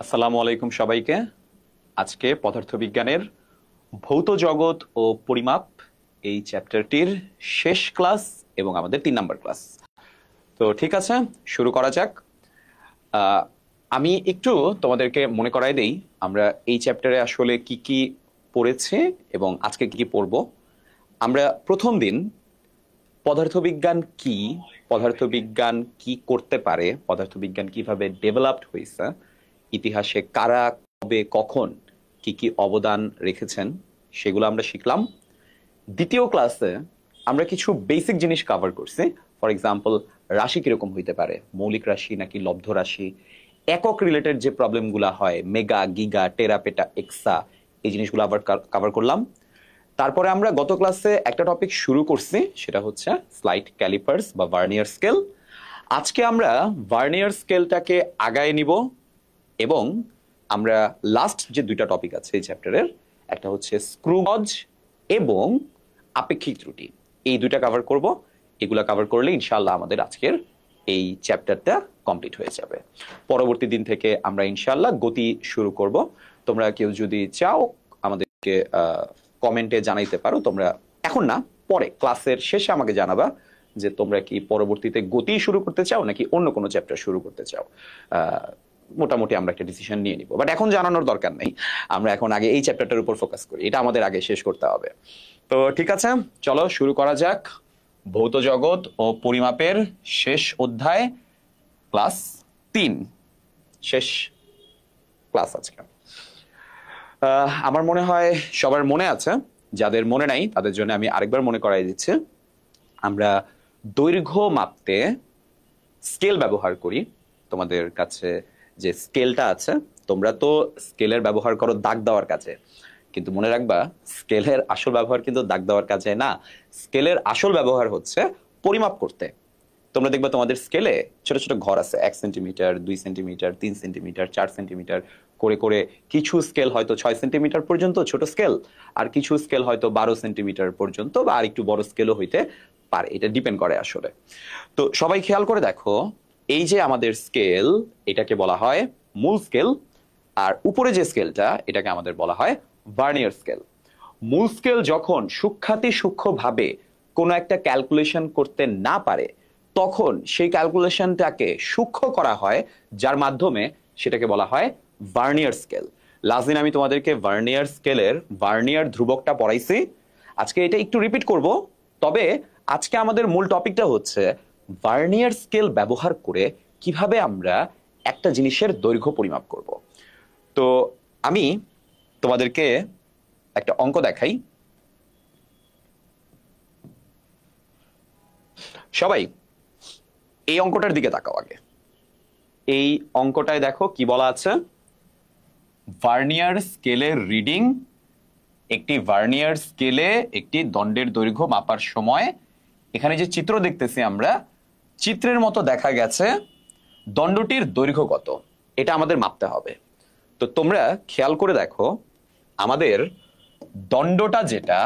আসসালামু আলাইকুম সবাইকে। আজকে পদার্থবিজ্ঞানের ভৌত জগৎ ও পরিমাপ এই চ্যাপ্টারটির শেষ ক্লাস এবং আমাদের 3 নাম্বার ক্লাস। তো ঠিক আছে, শুরু করা যাক। আমি একটু তোমাদেরকে মনে করাই দেই আমরা এই চ্যাপ্টারে আসলে কি কি পড়েছি এবং আজকে কি কি পড়ব। আমরা প্রথম দিন পদার্থবিজ্ঞান কি, পদার্থবিজ্ঞান কি করতে পারে, পদার্থবিজ্ঞান কিভাবে ডেভেলপড হয়েছে, ইতিহাসে কারা কবে কখন কি কি অবদান রেখেছেন সেগুলো আমরা শিখলাম। দ্বিতীয় ক্লাসে আমরা কিছু বেসিক জিনিস কভার করছি। ফর এক্সাম্পল, রাশি কিরকম হইতে পারে, মৌলিক রাশি নাকি লব্ধ রাশি, একক রিলেটেড যে প্রবলেমগুলো হয়, মেগা, গিগা, টেরা, পেটা, এক্সা, এই জিনিসগুলো আবার কভার করলাম। তারপরে আমরা গত ক্লাসে একটা টপিক শুরু করছি, সেটা হচ্ছে স্লাইড ক্যালিপার্স বা ভার্নিয়ার স্কেল। আজকে আমরা ভার্নিয়ার স্কেলটাকে আগায় নিব এবং আমরা লাস্ট যে দুইটা টপিক আছে এই চ্যাপ্টারের, একটা হচ্ছে স্ক্রু গজ এবং আপেক্ষিক ত্রুটি, এই দুইটা কভার করব। এগুলা কভার করলে ইনশাআল্লাহ আমাদের আজকের এই চ্যাপ্টারটা কমপ্লিট হয়ে যাবে। পরবর্তী দিন থেকে আমরা ইনশাআল্লাহ গতি শুরু করব। তোমরা কেউ যদি চাও আমাদেরকে কমেন্টে জানাইতে পারো, তোমরা এখন না, পরে ক্লাসের শেষে আমাকে জানাবা যে তোমরা কি পরবর্তীতে গতি শুরু করতে চাও নাকি অন্য কোনো চ্যাপ্টার শুরু করতে চাও। মোটামুটি আমরা একটা ডিসিশন নিয়ে নিব, বাট এখন জানানোর দরকার নেই। আমরা এখন আগে এই চ্যাপ্টারটার উপর ফোকাস করি, এটা আমাদের আগে শেষ করতে হবে। তো ঠিক আছে, চলো শুরু করা যাক। ভৌত জগৎ ও পরিমাপের শেষ অধ্যায়, ক্লাস 3, শেষ ক্লাস আজকে। আমার মনে হয় সবার মনে আছে, যাদের মনে নাই তাদের জন্য আমি আরেকবার মনে করাই দিচ্ছি। আমরা দৈর্ঘ্য মাপতে স্কেল ব্যবহার করি। তোমাদের কাছে যে স্কেলটা আছে, তোমরা তো স্কেলের ব্যবহার করো দাগ দেওয়ার কাজে, কিন্তু মনে রাখবা স্কেলের আসল ব্যবহার কিন্তু দাগ দেওয়ার কাজে না। স্কেলের আসল ব্যবহার হচ্ছে পরিমাপ করতে। তোমরা দেখবে তোমাদের স্কেলে ছোট ছোট ঘর আছে, 1 সেন্টিমিটার, 2 সেন্টিমিটার, 3 সেন্টিমিটার, 4 সেন্টিমিটার করে করে। কিছু স্কেল হয়তো 6 সেন্টিমিটার পর্যন্ত ছোট স্কেল, আর কিছু স্কেল হয়তো 12 সেন্টিমিটার পর্যন্ত, বা আর একটু বড় স্কেলও হইতে পারে, এটা ডিপেন্ড করে আসলে। তো সবাই খেয়াল করে দেখো, এই যে আমাদের স্কেল, এটাকে বলা হয় মূল স্কেল, আর উপরে যে স্কেলটা এটাকে আমাদের বলা হয় ভার্নিয়ার স্কেল। মূল স্কেল যখন সূক্ষ্মাতি সূক্ষ্মভাবে কোনো একটা ক্যালকুলেশন করতে না পারে, তখন সেই ক্যালকুলেশনটাকে সূক্ষ্ম করা হয়, যার মাধ্যমে সেটাকে বলা হয় ভার্নিয়ার স্কেল। লাস্ট দিন আমি তোমাদেরকে ভার্নিয়ার স্কেলের ভার্নিয়ার ধ্রুবকটা পড়াইছি। আজকে এটা একটু রিপিট করব, তবে আজকে আমাদের মূল টপিকটা হচ্ছে ভার্নিয়ার স্কেল ব্যবহার করে কিভাবে আমরা একটা জিনিসের দৈর্ঘ্য পরিমাপ করব। তো আমি তোমাদেরকে একটা অঙ্ক দেখাই। সবাই এই অঙ্কটার দিকে তাকাও আগে। এই অঙ্কটায় দেখো কি বলা আছে, ভার্নিয়ার স্কেলের রিডিং। একটি ভার্নিয়ার স্কেলে একটি দণ্ডের দৈর্ঘ্য মাপার সময়, এখানে যে চিত্র দেখতেছি আমরা, চিত্রের মতো দেখা গেছে দণ্ডটির দৈর্ঘ্য কত, এটা আমাদের মাপতে হবে। তো তোমরা খেয়াল করে দেখো, আমাদের দণ্ডটা যেটা,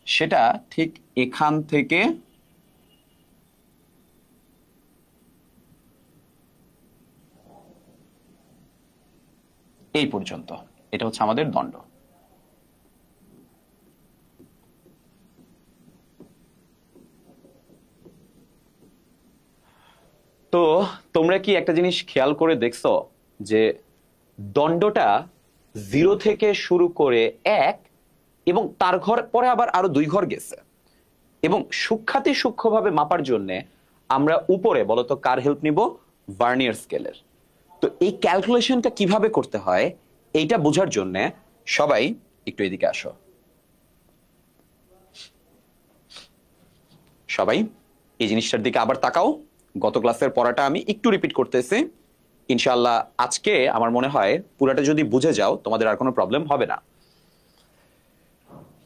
সেটা ঠিক এখান থেকে এই পর্যন্ত, এটা হচ্ছে আমাদের দণ্ড। তো তোমরা কি একটা জিনিস খেয়াল করে দেখছো যে দণ্ডটা 0 থেকে শুরু করে 1 এবং তার ঘর পরে আবার আরো 2 ঘর গেছে, এবং সূক্ষ্মাতি সূক্ষ্মভাবে মাপার জন্য আমরা উপরে বলতো কার হেল্প নিব? ভার্নিয়ার স্কেলের। তো এই ক্যালকুলেশনটা কিভাবে করতে হয় এইটা বোঝার জন্য সবাই একটু এদিকে আসো। সবাই এই জিনিসটার দিকে আবার তাকাও। গত ক্লাসের পড়াটা আমি একটু রিপিট করতেছি। ইনশাআল্লাহ আজকে আমার মনে হয় পুরাটা যদি বুঝে যাও, তোমাদের আর কোনো প্রবলেম হবে না।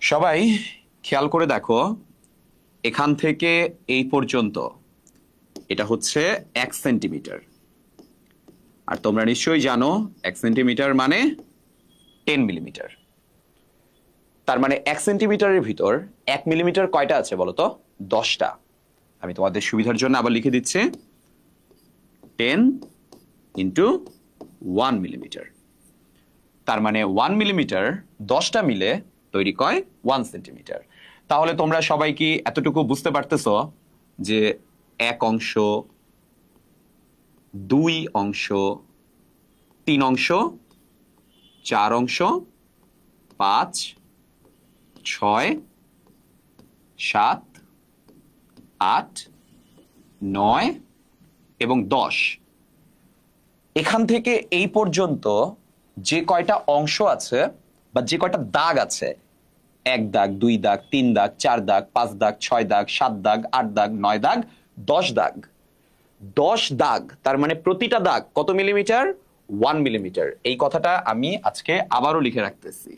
সবাই খেয়াল করে দেখো, এখান থেকে এই পর্যন্ত এটা হচ্ছে 1 সেন্টিমিটার। আর তোমরা নিশ্চয়ই জানো 1 সেন্টিমিটার মানে 10 মিলিমিটার। তার মানে 1 সেন্টিমিটারের ভিতর 1 মিলিমিটার কয়টা আছে বলতো? 10টা। আমি তোমাদের সুবিধার জন্য আবার লিখে দিচ্ছি, 10 ইন্টু 1 মিলিমিটার। তার মানে 1 মিলিমিটার 10টা মিলে তৈরি হয় 1 সেন্টিমিটার। তাহলে তোমরা সবাই কি এতটুকু বুঝতে পারতেছো যে 1 অংশ, 2 অংশ, 3 অংশ, 4 অংশ, 5, 6, 7, 8, 9 এবং 10, এখান থেকে এই পর্যন্ত যে কয়টা অংশ আছে বা যে কয়টা দাগ আছে, 1 দাগ, 2 দাগ, 3 দাগ, 4 দাগ, 5 দাগ, 6 দাগ, 7 দাগ, 8 দাগ, 9 দাগ, 10 দাগ, 10 দাগ, তার মানে প্রতিটা দাগ কত মিলিমিটার? 1 মিলিমিটার। এই কথাটা আমি আজকে আবারও লিখে রাখতেছি।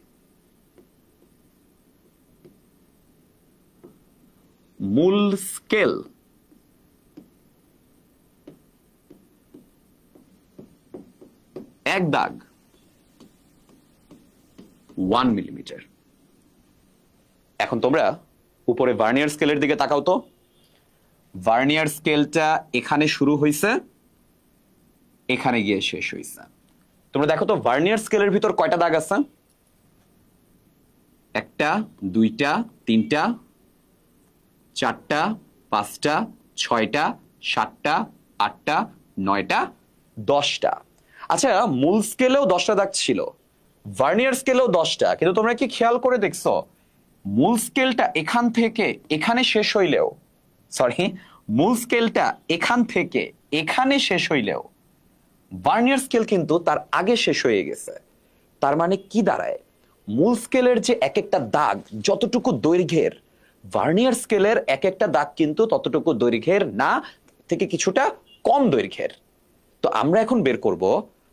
মূল স্কেল, এক দাগ 1 মিলিমিটার। এখন তোমরা উপরে ভার্নিয়ার স্কেলের দিকে তাকাও তো। ভার্নিয়ার স্কেলটা এখানে শুরু হয়েছে, এখানে গিয়ে শেষ হয়েছে। তোমরা দেখো তো ভার্নিয়ার স্কেলের ভিতর কয়টা দাগ আছে? 1টা, 2টা, 3টা, 4টা, 5টা, 6টা, 7টা, 8টা, 9টা, 10টা। আচ্ছা, মূল স্কেলেও 10টা দাগ ছিল, ভার্নিয়ার স্কেলেও 10টা, কিন্তু তোমরা কি খেয়াল করে দেখছো মূল স্কেলটা এখান থেকে এখানে শেষ হইলেও, সরি, মূল স্কেলটা এখান থেকে এখানে শেষ হইলেও ভার্নিয়ার স্কেল কিন্তু তার আগে শেষ হয়ে গেছে। তার মানে কি দাঁড়ায়? মূল স্কেলের যে এক একটা দাগ যতটুকু দৈর্ঘ্যের, ভার্নিয়ার স্কেলের এক একটা দাগ কিন্তু ততটুকু দৈর্ঘ্যের না, থেকে কিছুটা কম দৈর্ঘ্যের। তো আমরা এখন বের করব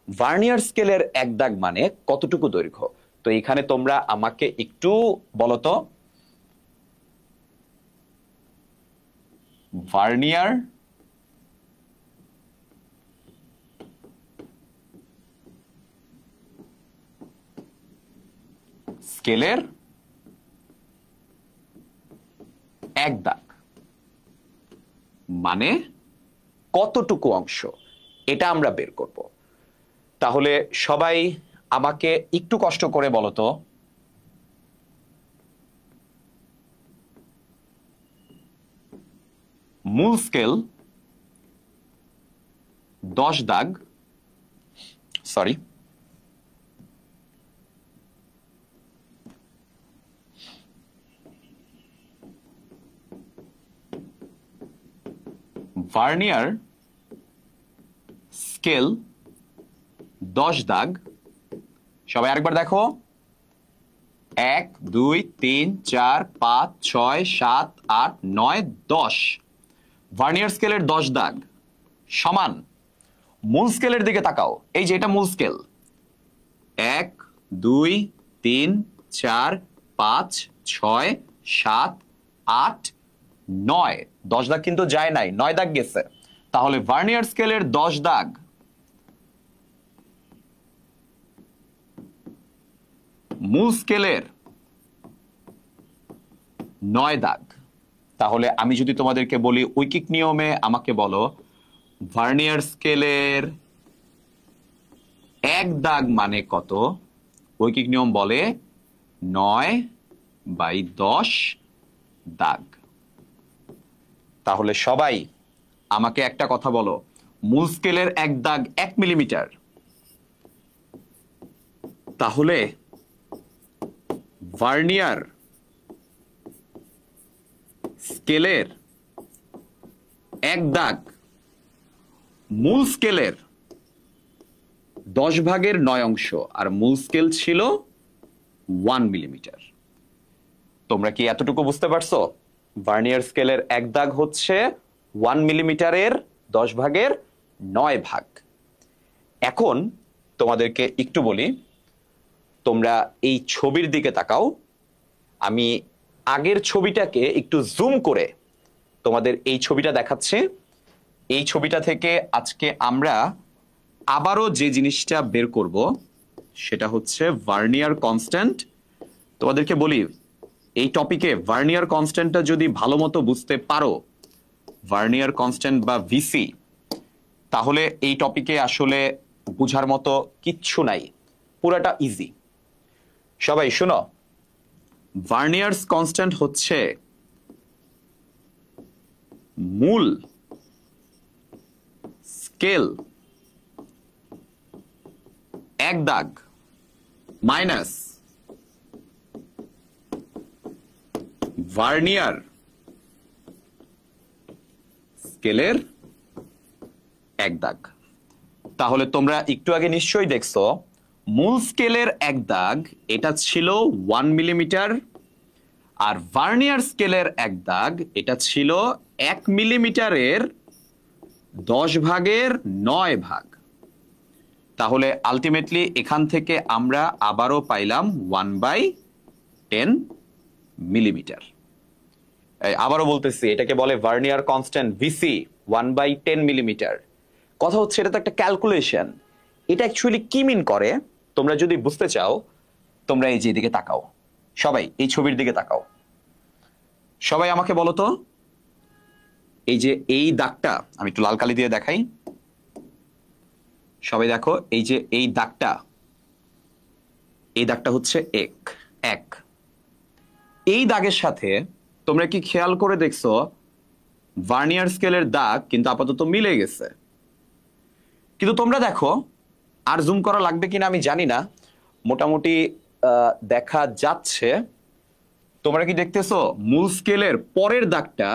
ভার্নিয়ার স্কেলের এক দাগ মানে কতটুকু দৈর্ঘ্য। তো এখানে তোমরা আমাকে একটু বলো তো, ভার্নিয়ার স্কেলের এক দাগ মানে কতটুকু অংশ, এটা আমরা বের করব। তাহলে সবাই আমাকে একটু কষ্ট করে বলো তো, মূল স্কেল 10 দাগ, সরি, ভার্নিয়ার স্কেল 10 দাগ। সবাই আরেকবার দেখো, 1, 2, 3, 4, 5, 6, 7, 8, 9, 10। ভার্নিয়ার স্কেলের 10 দাগ সমান মূল স্কেলের দিকে তাকাও, এই যে এটা মূল স্কেল, 1, 2, 3, 4, 5, 6, 7, 8, 9, 10 দাগ কিন্তু যায় নাই, 9 দাগ গেছে। তাহলে ভার্নিয়ার স্কেলের 10 দাগ মূল স্কেলের 9 দাগ। তাহলে আমি যদি তোমাদেরকে বলি ঐকিক নিয়মে আমাকে বলো ভার্নিয়ার স্কেলের এক দাগ মানে কত, ঐকিক নিয়ম বলে 9/10 দাগ। তাহলে সবাই আমাকে একটা কথা বলো, মূল স্কেলের এক দাগ 1 মিলিমিটার, তাহলে ভার্নিয়ার স্কেলের এক দাগ মূল স্কেলের 10/9 অংশ, আর মূল স্কেল ছিল 1 মিলিমিটার। তোমরা কি এতটুকু বুঝতে পারছো? ভার্নিয়ার স্কেলের এক দাগ হচ্ছে 1 মিলিমিটারের 10/9 ভাগ। এখন তোমাদেরকে একটু বলি, তোমরা এই ছবির দিকে তাকাও। আমি আগের ছবিটাকে একটু জুম করে তোমাদের এই ছবিটা দেখাচ্ছি। এই ছবিটা থেকে আজকে আমরা আবারও যে জিনিসটা বের করব সেটা হচ্ছে ভার্নিয়ার কনস্ট্যান্ট। তোমাদেরকে বলি, এই টপিকে ভার্নিয়ার কনস্ট্যান্টটা যদি ভালো মতো বুঝতে পারো, ভার্নিয়ার কনস্ট্যান্ট বা ভিসি, তাহলে এই টপিকে আসলে বুঝার মতো কিচ্ছু নাই, পুরাটা ইজি। সবাই শুনো, ভার্নিয়ারস কনস্ট্যান্ট হচ্ছে মূল স্কেল এক দাগ মাইনাস ভার্নিয়ার স্কেলের এক দাগ। তাহলে তোমরা একটু আগে নিশ্চয়ই দেখছো মূল স্কেলের এক দাগ এটা ছিল 1 মিলিমিটার, আর ভার্নিয়ার স্কেলের এক দাগ এটা ছিল 1 মিলিমিটারের 10 ভাগের 9 ভাগ। তাহলে আলটিমেটলি এখান থেকে আমরা আবারও পাইলাম 1/10 মিলিমিটার। আবারও বলতেছি, এটাকে বলে ভার্নিয়ার কনস্ট্যান্ট ভিসি, 1/10 মিলিমিটার। কথা হচ্ছে এটা তো একটা ক্যালকুলেশন। এটা অ্যাকচুয়ালি কি মিন করে তোমরা যদি বুঝতে চাও, তোমরা এই যে দিকে তাকাও, সবাই এই ছবির দিকে তাকাও। সবাই আমাকে বলো তো, এই যে এই দাগটা, আমি একটু লাল কালি দিয়ে দেখাই, সবাই দেখো এই যে এই দাগটা, এই দাগটা হচ্ছে এক। এই দাগের সাথে তোমরা কি খেয়াল করে দেখছো ভার্নিয়ার স্কেলের দাগ কিন্তু আপাতত মিলে গেছে। কিন্তু তোমরা দেখো, আর জুম করা লাগবে কিনা আমি জানি না, মোটামুটি দেখা যাচ্ছে। তোমরা কি দেখতেছো মূল স্কেলের পরের দাগটা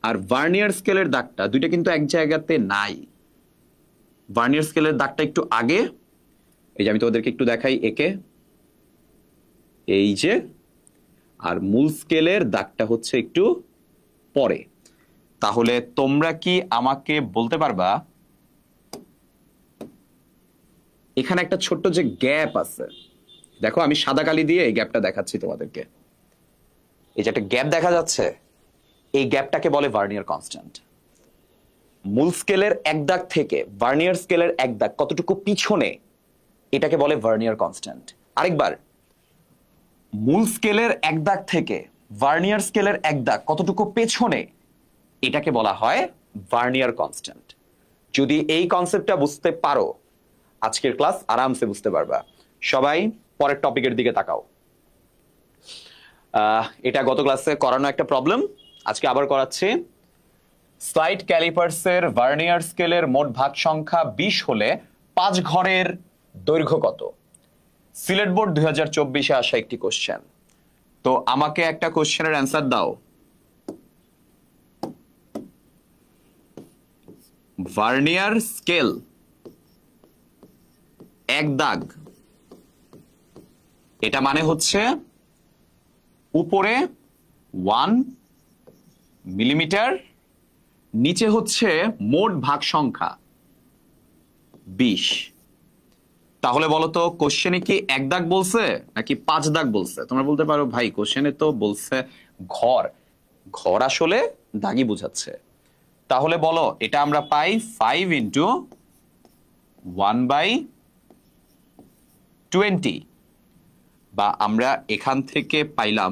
আর ভার্নিয়ার স্কেলের দাগটা দুইটা কিন্তু এক জায়গাতে নাই। ভার্নিয়ার স্কেলের দাগটা একটু আগে, এই যে আমি তোমাদেরকে একটু দেখাই একে, এই যে, আর মূল স্কেলের দাগটা হচ্ছে একটু পরে। তাহলে তোমরা কি আমাকে বলতে পারবা এখানে একটা ছোট্ট যে গ্যাপ আছে, দেখো আমি সাদা কালি দিয়ে এই গ্যাপটা দেখাচ্ছি তোমাদেরকে, এই যে একটা গ্যাপ দেখা যাচ্ছে, এই গ্যাপটাকে বলে ভার্নিয়ার কনস্ট্যান্ট। মূল স্কেলের এক দাগ থেকে ভার্নিয়ার স্কেলের এক দাগ কতটুকু পিছনে, এটাকে বলে ভার্নিয়ার কনস্ট্যান্ট। আরেকবার, মূল স্কেলের এক দাগ থেকে ভার্নিয়ার স্কেলের এক দাগ কতটুকু পেছনে, এটাকে বলা হয় ভার্নিয়ার কনস্ট্যান্ট। যদি এই কনসেপ্টটা বুঝতে পারো, আজকের ক্লাস আরামসে বুঝতে পারবা। সবাই পরের টপিকের দিকে তাকাও। এটা গত ক্লাসে করানো একটা প্রবলেম, আজকে আবার করাচ্ছি। স্লাইড ক্যালিপার্সের ভার্নিয়ার স্কেলের মোট ভাগ সংখ্যা 20 হলে 5 ঘরের দৈর্ঘ্য কত? সিলেট বোর্ড 2024-এ আসা একটি কোশ্চেন। তো আমাকে একটা কোশ্চেনের অ্যান্সার দাও। ভার্নিয়ার স্কেল এক দাগ, এটা মানে হচ্ছে উপরে 1 মিলিমিটার, নিচে হচ্ছে মোট ভাগ সংখ্যা 20। তাহলে বলতো কোশ্চেনে কি এক দাগ বলছে নাকি 5 দাগ বলছে? তোমরা বলতে পারো ভাই কোশ্চেনে তো বলছে ঘর, ঘর আসলে দাগই বোঝাচ্ছে। তাহলে বলো এটা আমরা পাই 5 ইন্টু 1/20, বা আমরা এখান থেকে পাইলাম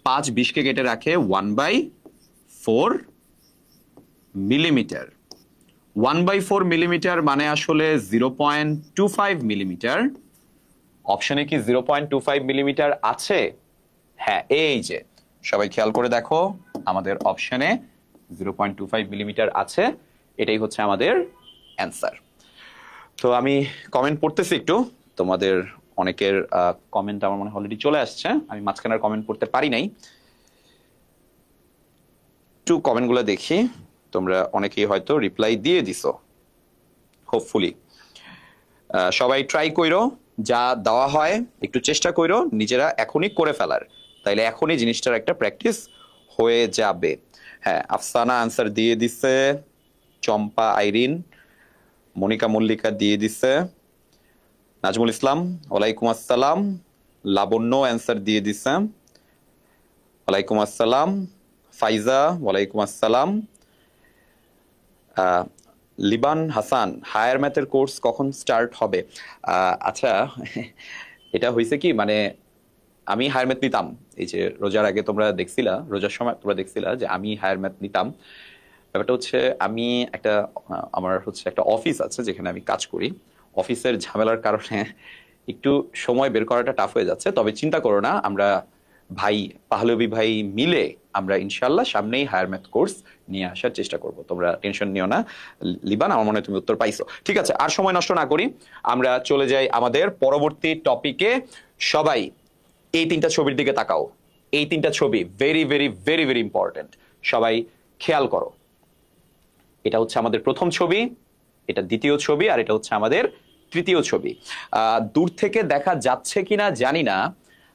5 20কে কেটে রাখে 1/4 মিলিমিটার। 1/4 মিলিমিটার মানে আসলে 0.25 মিলিমিটার। অপশনে কি 0.25 মিলিমিটার আছে? হ্যাঁ, এই যে সবাই খেয়াল করে দেখো, আমাদের অপশনে 0.25 মিলিমিটার আছে। এটাই হচ্ছে আমাদের অ্যান্সার। তো আমি কমেন্ট পড়তেছি একটু, তোমাদের অনেকের কমেন্ট আমার মনে হয় অলরেডি চলে আসছে, আমি মাঝখানের কমেন্ট পড়তে পারি নাই। একটু কমেন্টগুলো দেখি, তোমরা অনেকেই হয়তো রিপ্লাই দিয়ে দিছো হোপফুলি। সবাই ট্রাই কইরো, যা দেওয়া হয় একটু চেষ্টা কইরো নিজেরা এখনই করে ফেলার, তাইলে এখনই জিনিসটার একটা প্র্যাকটিস হয়ে যাবে। হ্যাঁ, আফসানা আনসার দিয়ে দিছে, চম্পা আইরিন, মনিকা মল্লিকা দিয়ে দিছে, নাজমুল ইসলাম ওয়ালাইকুম আসসালাম, লাবণ্য অ্যান্সার দিয়ে দিছে ওয়ালাইকুম আসসালাম, ফাইজা ওয়ালাইকুম আসসালাম, লিবান হাসান হায়ার ম্যাথের কোর্স কখন স্টার্ট হবে? আচ্ছা, এটা হয়েছে কি, মানে আমি হায়ার ম্যাথ নিতাম, এই যে রোজার আগে তোমরা দেখছিলা, রোজার সময় তোমরা দেখছিলা যে আমি হায়ার ম্যাথ নিতাম। ব্যাপারটা হচ্ছে আমি আমার হচ্ছে একটা অফিস আছে যেখানে আমি কাজ করি, অফিসের ঝামেলার কারণে একটু সময় বের করাটা টাফ হয়ে যাচ্ছে, তবে চিন্তা করো না, আমরা ভাই পাহলবি ভাই মিলে আমরা ইনশাল্লাহ সামনেই হায়ার ম্যাথ কোর্স নিয়ে আসার চেষ্টা করব, তোমরা টেনশন নিও না। লিবান, আমার মনে হয় তুমি উত্তর পাইছো। ঠিক আছে, আর সময় নষ্ট না করি, আমরা চলে যাই আমাদের পরবর্তী টপিকে। সবাই এই তিনটা ছবির দিকে তাকাও। এই তিনটা ছবি very very very very important, সবাই খেয়াল করো। এটা হচ্ছে আমাদের প্রথম ছবি, এটা দ্বিতীয় ছবি, আর এটা হচ্ছে আমাদের তৃতীয় ছবি। দূর থেকে দেখা যাচ্ছে কিনা জানি না,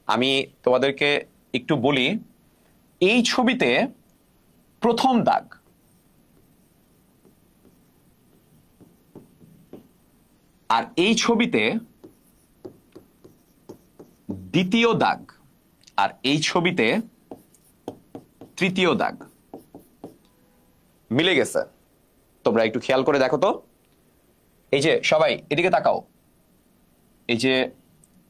আমি তোমাদেরকে একটু বলি। এই ছবিতে প্রথম দাগ, আর এই ছবিতে দ্বিতীয় দাগ, আর এই ছবিতে তৃতীয় দাগ মিলে গেছে। তোমরা একটু খেয়াল করে দেখো তো। এই যে সবাই এদিকে তাকাও, এই যে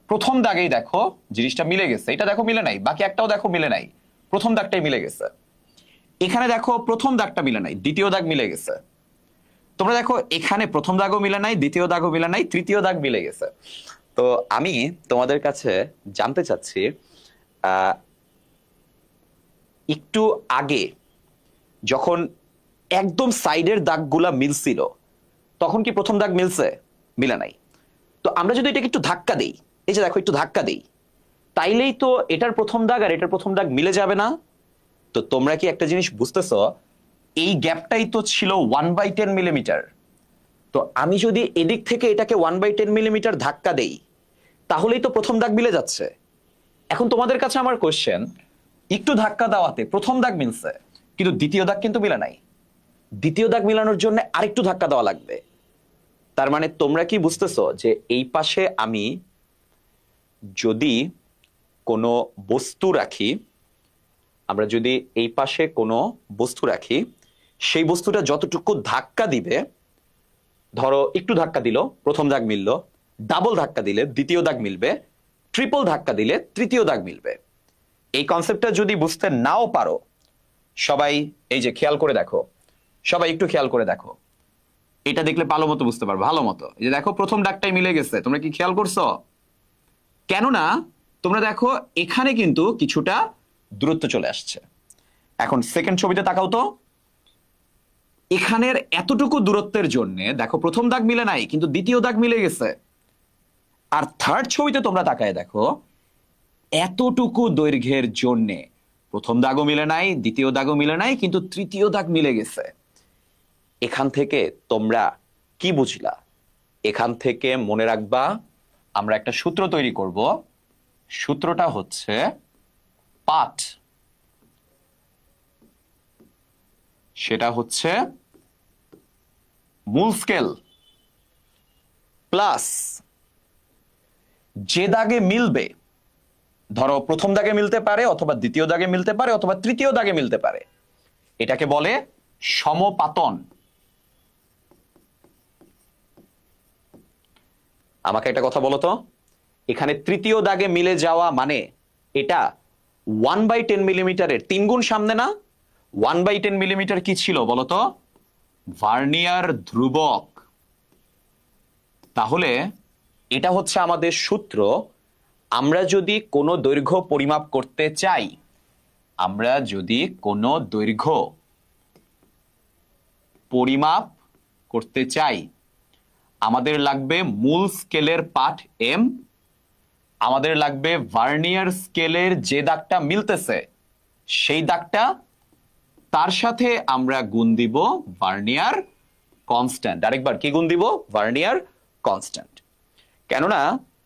প্রথম দাগেই দেখো জিনিসটা মিলে গেছে। এটা দেখো মিলে নাই, বাকি একটাও দেখো মিলে নাই, প্রথম দাগটাই মিলে গেছে। এখানে দেখো প্রথম দাগটা মিলে নাই, দ্বিতীয় দাগ মিলে গেছে। তোমরা দেখো এখানে প্রথম দাগও মিলে নাই, দ্বিতীয় দাগও মিলে নাই, তৃতীয় দাগ মিলে গেছে। তো আমি তোমাদের কাছে জানতে চাচ্ছি, একটু আগে যখন একদম সাইডের দাগগুলা মিলছিল, তখন কি প্রথম দাগ মিলছে? মিলে নাই। তো আমরা যদি এটাকে একটু ধাক্কা দেই, এই যে দেখো একটু ধাক্কা দেই, তাইলেই তো এটার প্রথম দাগ আর এটার প্রথম দাগ মিলে যাবে না? তো তোমরা কি একটা জিনিস বুঝতেছ, এই গ্যাপটাই তো ছিল 1/10 মিলিমিটার। তো আমি যদি এদিক থেকে এটাকে 1/10 মিলিমিটার ধাক্কা দেই, তাহলেই তো প্রথম দাগ মিলে যাচ্ছে। এখন তোমাদের কাছে আমার কোশ্চেন, একটু ধাক্কা দেওয়াতে প্রথম দাগ মিলছে, কিন্তু দ্বিতীয় দাগ কিন্তু মিলে নাই। দ্বিতীয় দাগ মিলানোর জন্য আরেকটু ধাক্কা দেওয়া লাগবে। তার মানে তোমরা কি বুঝতেছো যে এই পাশে আমি যদি কোনো বস্তু রাখি, আমরা যদি এই পাশে কোনো বস্তু রাখি, সেই বস্তুটা যতটুকু ধাক্কা দিবে, ধরো একটু ধাক্কা দিল প্রথম দাগ মিলল, ডাবল ধাক্কা দিলে দ্বিতীয় দাগ মিলবে, ট্রিপল ধাক্কা দিলে তৃতীয় দাগ মিলবে। এই কনসেপ্টটা যদি বুঝতে নাও পারো, সবাই এই যে খেয়াল করে দেখো, সবাই একটু খেয়াল করে দেখো, এটা দেখলে ভালো মতো বুঝতে পারবো, ভালো মতো। এই যে দেখো প্রথম দাগটাই মিলে গেছে, তোমরা কি খেয়াল করছো? কেননা তোমরা দেখো এখানে কিন্তু কিছুটা দূরত্ব চলে আসছে। এখন সেকেন্ড ছবিতে তাকাও তো, এখানের এতটুকু দূরত্বের জন্য দেখো প্রথম দাগ মিলে নাই, কিন্তু দ্বিতীয় দাগ মিলে গেছে। আর থার্ড ছবিতে তোমরা তাকায় দেখো, এতটুকু দৈর্ঘ্যের জন্য প্রথম দাগও মিলে নাই, দ্বিতীয় দাগও মিলে নাই, কিন্তু তৃতীয় দাগ মিলে গেছে। এখান থেকে তোমরা কি বুঝলা? এখান থেকে মনে রাখবা, আমরা একটা সূত্র তৈরি করব। সূত্রটা হচ্ছে পাঠ, সেটা হচ্ছে মূল স্কেল প্লাস যে দাগে মিলবে, ধরো প্রথম দাগে মিলতে পারে, অথবা দ্বিতীয় দাগে মিলতে পারে, অথবা তৃতীয় দাগে মিলতে পারে, এটাকে বলে সমপাতন। আমাকে একটা কথা বলো তো, এখানে তৃতীয় দাগে মিলে যাওয়া মানে এটা 1/10 মিলিমিটারের 3 গুণ সামনে না? 1/10 মিলিমিটার কি ছিল বলতো? ভার্নিয়ার ধ্রুবক। তাহলে এটা হচ্ছে আমাদের সূত্র। আমরা যদি কোনো দৈর্ঘ্য পরিমাপ করতে চাই, আমরা যদি কোনো দৈর্ঘ্য পরিমাপ করতে চাই, আমাদের লাগবে মূল স্কেলের পাঠ এম, আমাদের লাগবে ভার্নিয়ার স্কেলের যে দাগটা মিলতেছে সেই দাগটা, তার সাথে আমরা গুণ দিব ভার্নিয়ার কনস্ট্যান্ট। আরেকবার কি গুণ দিব? Vernier constant. কেননা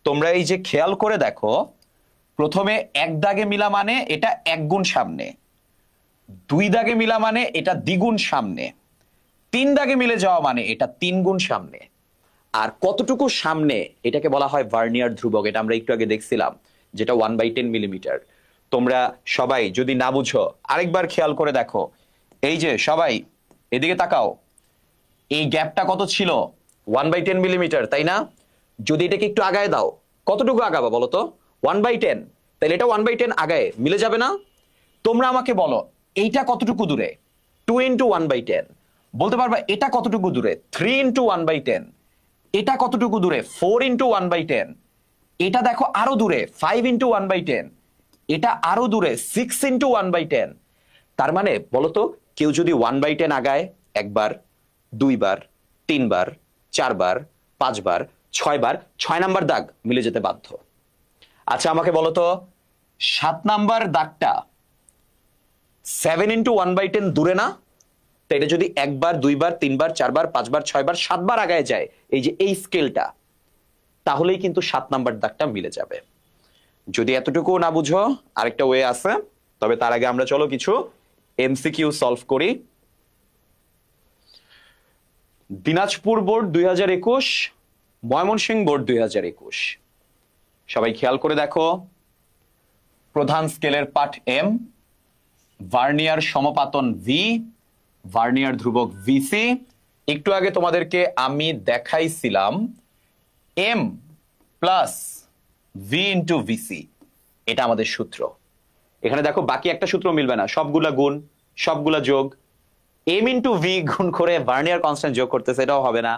তোমরা এই যে খেয়াল করে দেখো, প্রথমে এক দাগে মিলা মানে এটা 1 গুণ সামনে, 2 দাগে মিলা মানে এটা দ্বিগুণ সামনে, 3 দাগে মিলে যাওয়া মানে এটা 3 গুণ সামনে। আর কতটুকু সামনে, এটাকে বলা হয় ভার্নিয়ার ধ্রুবক। এটা আমরা একটু আগে দেখছিলাম, যেটা 1/10 মিলিমিটার। তোমরা সবাই যদি না বুঝো আরেকবার খেয়াল করে দেখো, এই যে সবাই এদিকে তাকাও, এই গ্যাপটা কত ছিল? 1/10 মিলিমিটার, তাই না? যদি এটাকে একটু আগায় দাও, কতটুকু আগাবা বলো তো? 1/10, তাহলে এটা 1/10 আগায় মিলে যাবে না? তোমরা আমাকে বলো এইটা কতটুকু দূরে? 2 × 1/10। বলতে পারবা এটা কতটুকু দূরে? 3 × 1/10। এটা কতটুকু দূরে 4 × 1/10, এটা দেখো আরো দূরে 5 × 1/10, এটা আরো দূরে 6 × 1/10। তার মানে বলতো কেউ যদি 1/10 আগায় একবার, দুইবার, তিনবার, চারবার, পাঁচবার, ছয়বার, 6 নাম্বার দাগ মিলে যেতে বাধ্য। আচ্ছা আমাকে বলতো 7 নাম্বার দাগটা 7 × 1/10 দূরে না? তো এটা যদি একবার, দুইবার, তিনবার, চারবার, পাঁচবার, ছয়বার, 7বার আগায় যায় এই যে এই স্কেলটা, তাহলেই কিন্তু 7 নাম্বার দাগটা মিলে যাবে। যদি এতটুকু না বুঝো আরেকটা ওয়ে আছে, তবে তার আগে আমরা চলো কিছু এমসিকিউ সলভ করি। Dinajpur board 2021, Mymensingh board 2021। সবাই খেয়াল করে দেখো, প্রধান স্কেলের পাঠ এম, ভার্নিয়ার সমপাতন ভি, ভার্নিয়ার ধ্রুবক ভিসি। একটু আগে তোমাদেরকে আমি দেখাইছিলাম M plus V into VC, এটা আমাদের সূত্র। এখানে দেখো বাকি একটা সূত্র মিলবে না, সবগুলা গুণ, সবগুলা যোগ। এম ইন্টু ভি গুণ করে ভার্নিয়ার কনস্ট্যান্ট যোগ করতেছে, এটাও হবে না।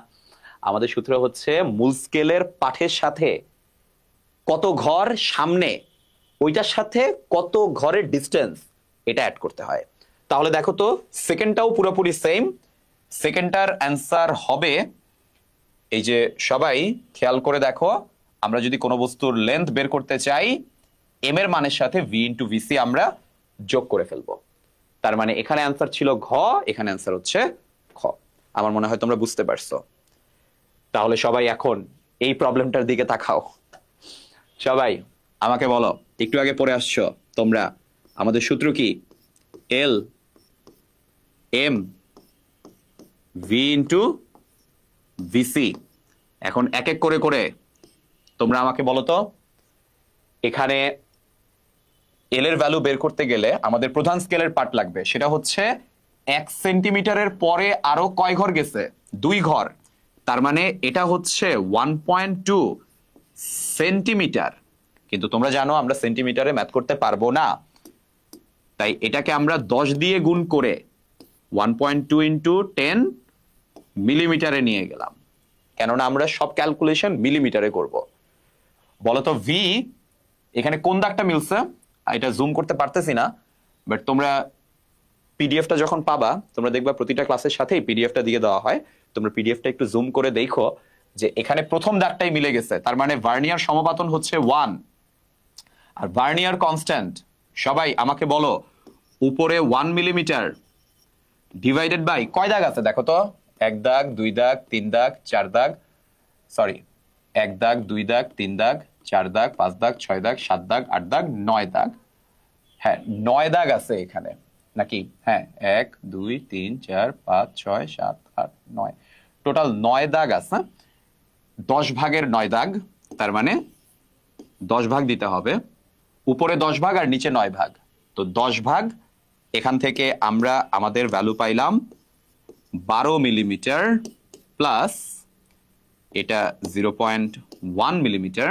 আমাদের সূত্র হচ্ছে মূল স্কেলের পাঠের সাথে কত ঘর সামনে, ওইটার সাথে কত ঘরের ডিস্টেন্স, এটা অ্যাড করতে হয়। তাহলে দেখো তো সেকেন্ডটাও পুরোপুরি সেম। সেকেন্ডটার অ্যান্সার হবে, এই যে সবাই খেয়াল করে দেখো, আমরা যদি কোনো বস্তুর লেন্থ বের করতে চাই, এম এর মানের সাথে ভি ইন্টু ভিসি আমরা যোগ করে ফেলবো। তার মানে এখানে অ্যান্সার ছিল ঘ, এখানে অ্যান্সার হচ্ছে খ। আমার মনে হয় তোমরা বুঝতে পারছো। তাহলে সবাই এখন এই প্রবলেমটার দিকে তাকাও। সবাই আমাকে বলো, একটু আগে পড়ে আসছো তোমরা, আমাদের সূত্র কি? L M V into VC. এখন এক এক করে করে তোমরা আমাকে বলো তো, এখানে এল এর ভ্যালু বের করতে গেলে আমাদের প্রধান স্কেলের পার্ট লাগবে, সেটা হচ্ছে 1 সেন্টিমিটারের পরে আরো কয় ঘর গেছে? 2 ঘর। তার মানে এটা হচ্ছে 1.2 সেন্টিমিটার। কিন্তু তোমরা জানো আমরা সেন্টিমিটারে ম্যাথ করতে পারবো না, তাই এটাকে আমরা 10 দিয়ে গুণ করে 1.2 × 10 মিলিমিটারে নিয়ে গেলাম, কেননা আমরা সব ক্যালকুলেশন মিলিমিটারে করব। বলতো ভি এখানে কোন দাগটা মিলছে? এটা জুম করতে পারতেছি না, বাট তোমরা পিডিএফটা যখন পাবা তোমরা দেখবা প্রতিটা ক্লাসের সাথেই পিডিএফটা দিয়ে দেওয়া হয়। তোমরা পিডিএফটা একটু জুম করে দেখো যে এখানে প্রথম দাগটাই মিলে গেছে। তার মানে ভার্নিয়ার সমপাতন হচ্ছে 1, আর ভার্নিয়ার কনস্ট্যান্ট, সবাই আমাকে বলো, উপরে 1 মিলিমিটার ডিভাইডেড বাই কয় দাগ আছে দেখো তো? 1 দাগ, 2 দাগ, 3 দাগ, 4 দাগ, সরি 1 দাগ, 2 দাগ, 3 দাগ, 4 দাগ, 5 দাগ, 6 দাগ, 7 দাগ, 8 দাগ, 9 দাগ। হ্যাঁ 9 দাগ আছে এখানে নাকি? হ্যাঁ 1 2 3 4 5 6 7 8 9, টোটাল 9 দাগ আছে। 10 ভাগের 9 দাগ, তার মানে 10 ভাগ দিতে হবে, উপরে 10 ভাগ আর নিচে 9 ভাগ, তো 10 ভাগ। এখান থেকে আমরা আমাদের ভ্যালু পাইলাম 12 মিলিমিটার প্লাস এটা 0.1 মিলিমিটার।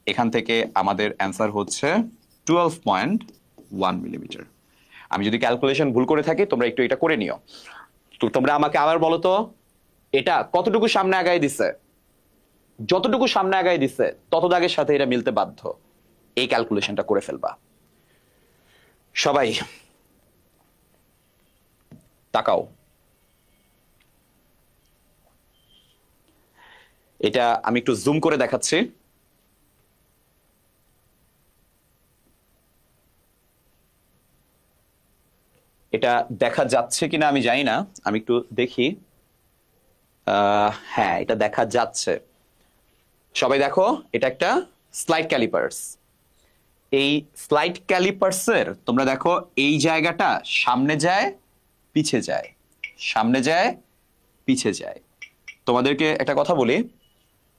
এখান থেকে আমাদের অ্যান্সার হচ্ছে 12.1 মিলিমিটার। আমি যদি ক্যালকুলেশন ভুল করে থাকি তোমরা একটু এটা করে নিও। তো তোমরা আমাকে আবার বলো তো, এটা কতটুকু সামনে আগায় দিছে? যতটুকু সামনে আগায় দিছে তত দাগের সাথে এটা মিলতে বাধ্য। এই ক্যালকুলেশনটা করে ফেলবা। সবাই তাকাও, এটা আমি একটু জুম করে দেখাচ্ছি। এটা দেখা যাচ্ছে কিনা আমি জানি না, আমি একটু দেখি। হ্যাঁ এটা দেখা যাচ্ছে। সবাই দেখো, এটা একটা স্লাইড ক্যালিপার্স। এই স্লাইড ক্যালিপার্সের তোমরা দেখো এই জায়গাটা সামনে যায় পিছে যায়, সামনে যায় পিছে যায়। তোমাদেরকে একটা কথা বলি,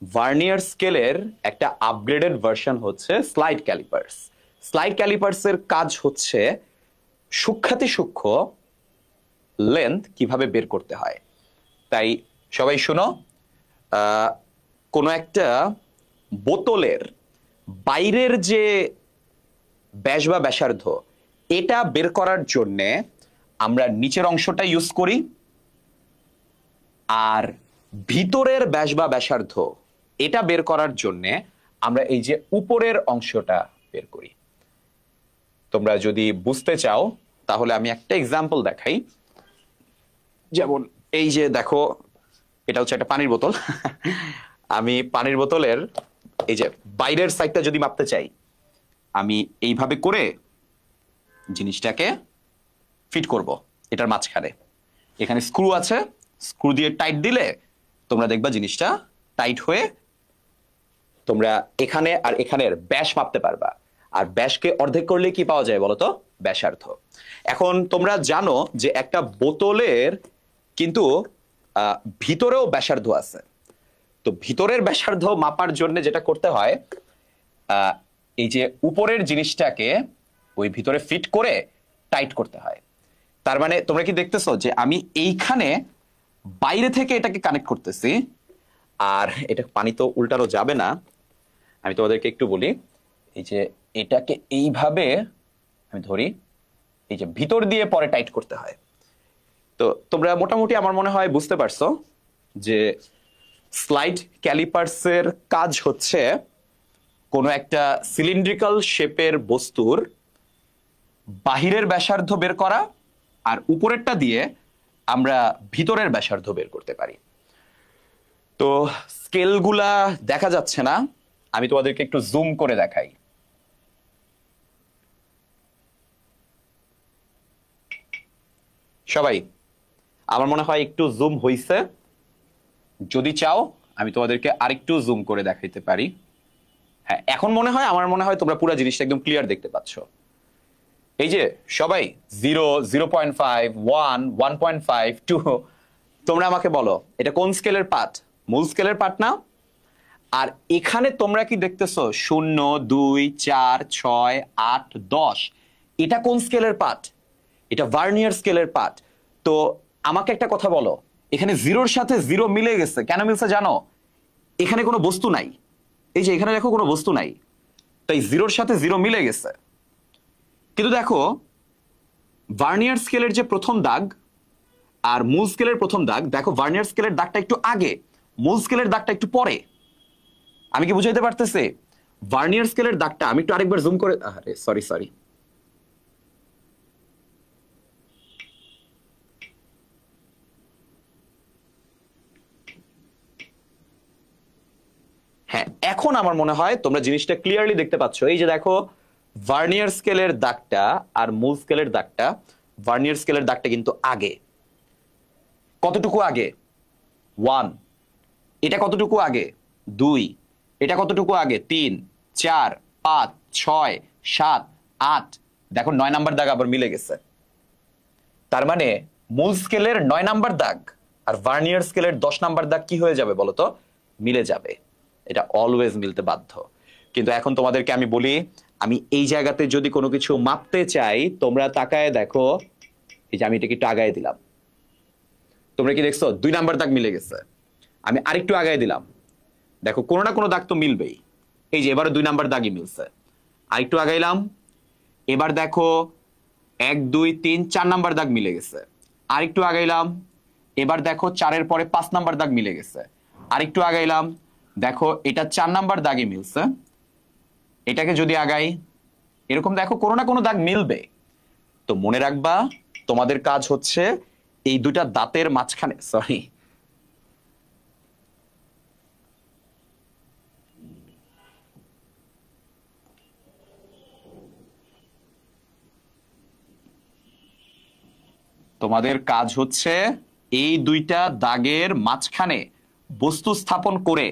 ভার্নিয়ার স্কেলের একটা আপগ্রেডেড ভার্সন হচ্ছে স্লাইড ক্যালিপার্স। স্লাইড ক্যালিপার্সের কাজ হচ্ছে সূক্ষ্মাতি সূক্ষ্ম লেন্থ কিভাবে বের করতে হয়। তাই সবাই শোনো, কোনো একটা বোতলের বাইরের যে ব্যাস বা ব্যাসার্ধ, এটা বের করার জন্যে আমরা নিচের অংশটা ইউজ করি, আর ভিতরের ব্যাস বা ব্যাসার্ধ এটা বের করার জন্য আমরা এই যে উপরের অংশটা বের করি। তোমরা যদি বুঝতে চাও তাহলে আমি একটা এক্সাম্পল দেখাই। যেমন এই যে দেখো, এটা হচ্ছে একটা পানির বোতল। আমি পানির বোতলের এই যে বাইরের সাইডটা যদি মাপতে চাই, আমি এইভাবে করে জিনিসটাকে ফিট করব এটার মাঝখানে। এখানে স্ক্রু আছে, স্ক্রু দিয়ে টাইট দিলে তোমরা দেখবা জিনিসটা টাইট হয়ে তোমরা এখানে আর এখানের ব্যাস মাপতে পারবা। আর ব্যাসকে অর্ধেক করলে কি পাওয়া যায় বলতো? ব্যাসার্ধ। এখন তোমরা জানো যে একটা বোতলের কিন্তু ভিতরেও ব্যাসার্ধ আছে। তো ভিতরের ব্যাসার্ধ মাপার জন্য যেটা করতে হয়, এই যে উপরের জিনিসটাকে ওই ভিতরে ফিট করে টাইট করতে হয়। তার মানে তোমরা কি দেখতেছো যে আমি এইখানে বাইরে থেকে এটাকে কানেক্ট করতেছি, আর এটা পানি তো উল্টানো যাবে না। আমি তোমাদেরকে একটু বলি, এই যে এটাকে এইভাবে আমি ধরি, এই যে ভিতর দিয়ে পরে টাইট করতে হয়। তো তোমরা মোটামুটি আমার মনে হয় বুঝতে পারছো যে স্লাইড ক্যালিপার্সের কাজ হচ্ছে কোনো একটা সিলিন্ড্রিক্যাল শেপের বস্তুর বাহিরের ব্যাসার্ধ বের করা, আর উপরেরটা দিয়ে আমরা ভিতরের ব্যাসার্ধ বের করতে পারি। তো স্কেলগুলা দেখা যাচ্ছে না, আমি তোমাদেরকে একটু জুম করে দেখাই। সবাই আমার মনে হয় একটু জুম হইছে। যদি চাও আমি তোমাদেরকে আরেকটু জুম করে দেখাইতে পারি। হ্যাঁ, এখন মনে হয়, আমার মনে হয় তোমরা পুরো জিনিসটা একদম ক্লিয়ার দেখতে পাচ্ছ। এই যে সবাই 0, 0.5, 1, 1.5, 2, তোমরা আমাকে বলো এটা কোন স্কেলের পার্ট? মূল স্কেলের পার্ট না? আর এখানে তোমরা কি দেখতেছো 0, 2, 4, 6, 8, 10, এটা কোন স্কেলের পার্ট? এটা ভার্নিয়ার স্কেলের পার্ট। তো আমাকে একটা কথা বলো, এখানে 0-র সাথে 0 মিলে গেছে, কেন মিলছে জানো? এখানে কোনো বস্তু নাই। এই যে এখানে দেখো কোনো বস্তু নাই, তাই 0-র সাথে 0 মিলে গেছে। কিন্তু দেখো ভার্নিয়ার স্কেলের যে প্রথম দাগ আর মূল স্কেলের প্রথম দাগ, দেখো ভার্নিয়ার স্কেলের দাগটা একটু আগে, মূল স্কেলের দাগটা একটু পরে। আমি কি বুঝাইতে পারতেছি? ভার্নিয়ার স্কেলের দাগটা আমি একটু আরেকবার জুম করে, আরে সরি হ্যাঁ, এখন আমার মনে হয় তোমরা জিনিসটা ক্লিয়ারলি দেখতে পাচ্ছ। এই যে দেখো ভার্নিয়ার স্কেলের দাগটা আর মূল স্কেলের দাগটা, ভার্নিয়ার স্কেলের দাগটা কিন্তু আগে। কতটুকু আগে? 1। এটা কতটুকু আগে? 2। এটা কতটুকু আগে? 3, 4, 5, 6, 7, 8। দেখো 9 নাম্বার দাগ আবার মিলে গেছে। তার মানে মূল স্কেলের 9 নাম্বার দাগ আর ভার্নিয়ার স্কেলের 10 নাম্বার দাগ কি হয়ে যাবে বলতো? মিলে যাবে। এটা অলওয়েজ মিলতে বাধ্য। কিন্তু এখন তোমাদেরকে আমি বলি, আমি এই জায়গাতে যদি কোনো কিছু মাপতে চাই, তোমরা তাকায় দেখো, এই যে আমি এটাকে একটু আগায় দিলাম, তোমরা কি দেখছো 2 নাম্বার দাগ মিলে গেছে। আমি আরেকটু আগায় দিলাম, দেখো কোনো না কোনো দাগ তো মিলবেই। এই যে এবারে 2 নাম্বার দাগই মিলছে। আরেকটু আগাইলাম, এবার দেখো 1, 2, 3, 4 নাম্বার দাগ মিলে গেছে। আরেকটু আগাইলাম, এবার দেখো 4-এর পরে 5 নাম্বার দাগ মিলে গেছে। আরেকটু আগাইলাম, দেখো এটা 4 নাম্বার দাগে মিলছে। এটাকে যদি আগাই, এরকম দেখো কোনো না কোনো দাগ মিলবে। তো মনে রাখবা তোমাদের কাজ হচ্ছে এই দুটা দাঁতের মাঝখানে, তোমাদের কাজ হচ্ছে এই দুইটা দাগের মাঝখানে বস্তু স্থাপন করে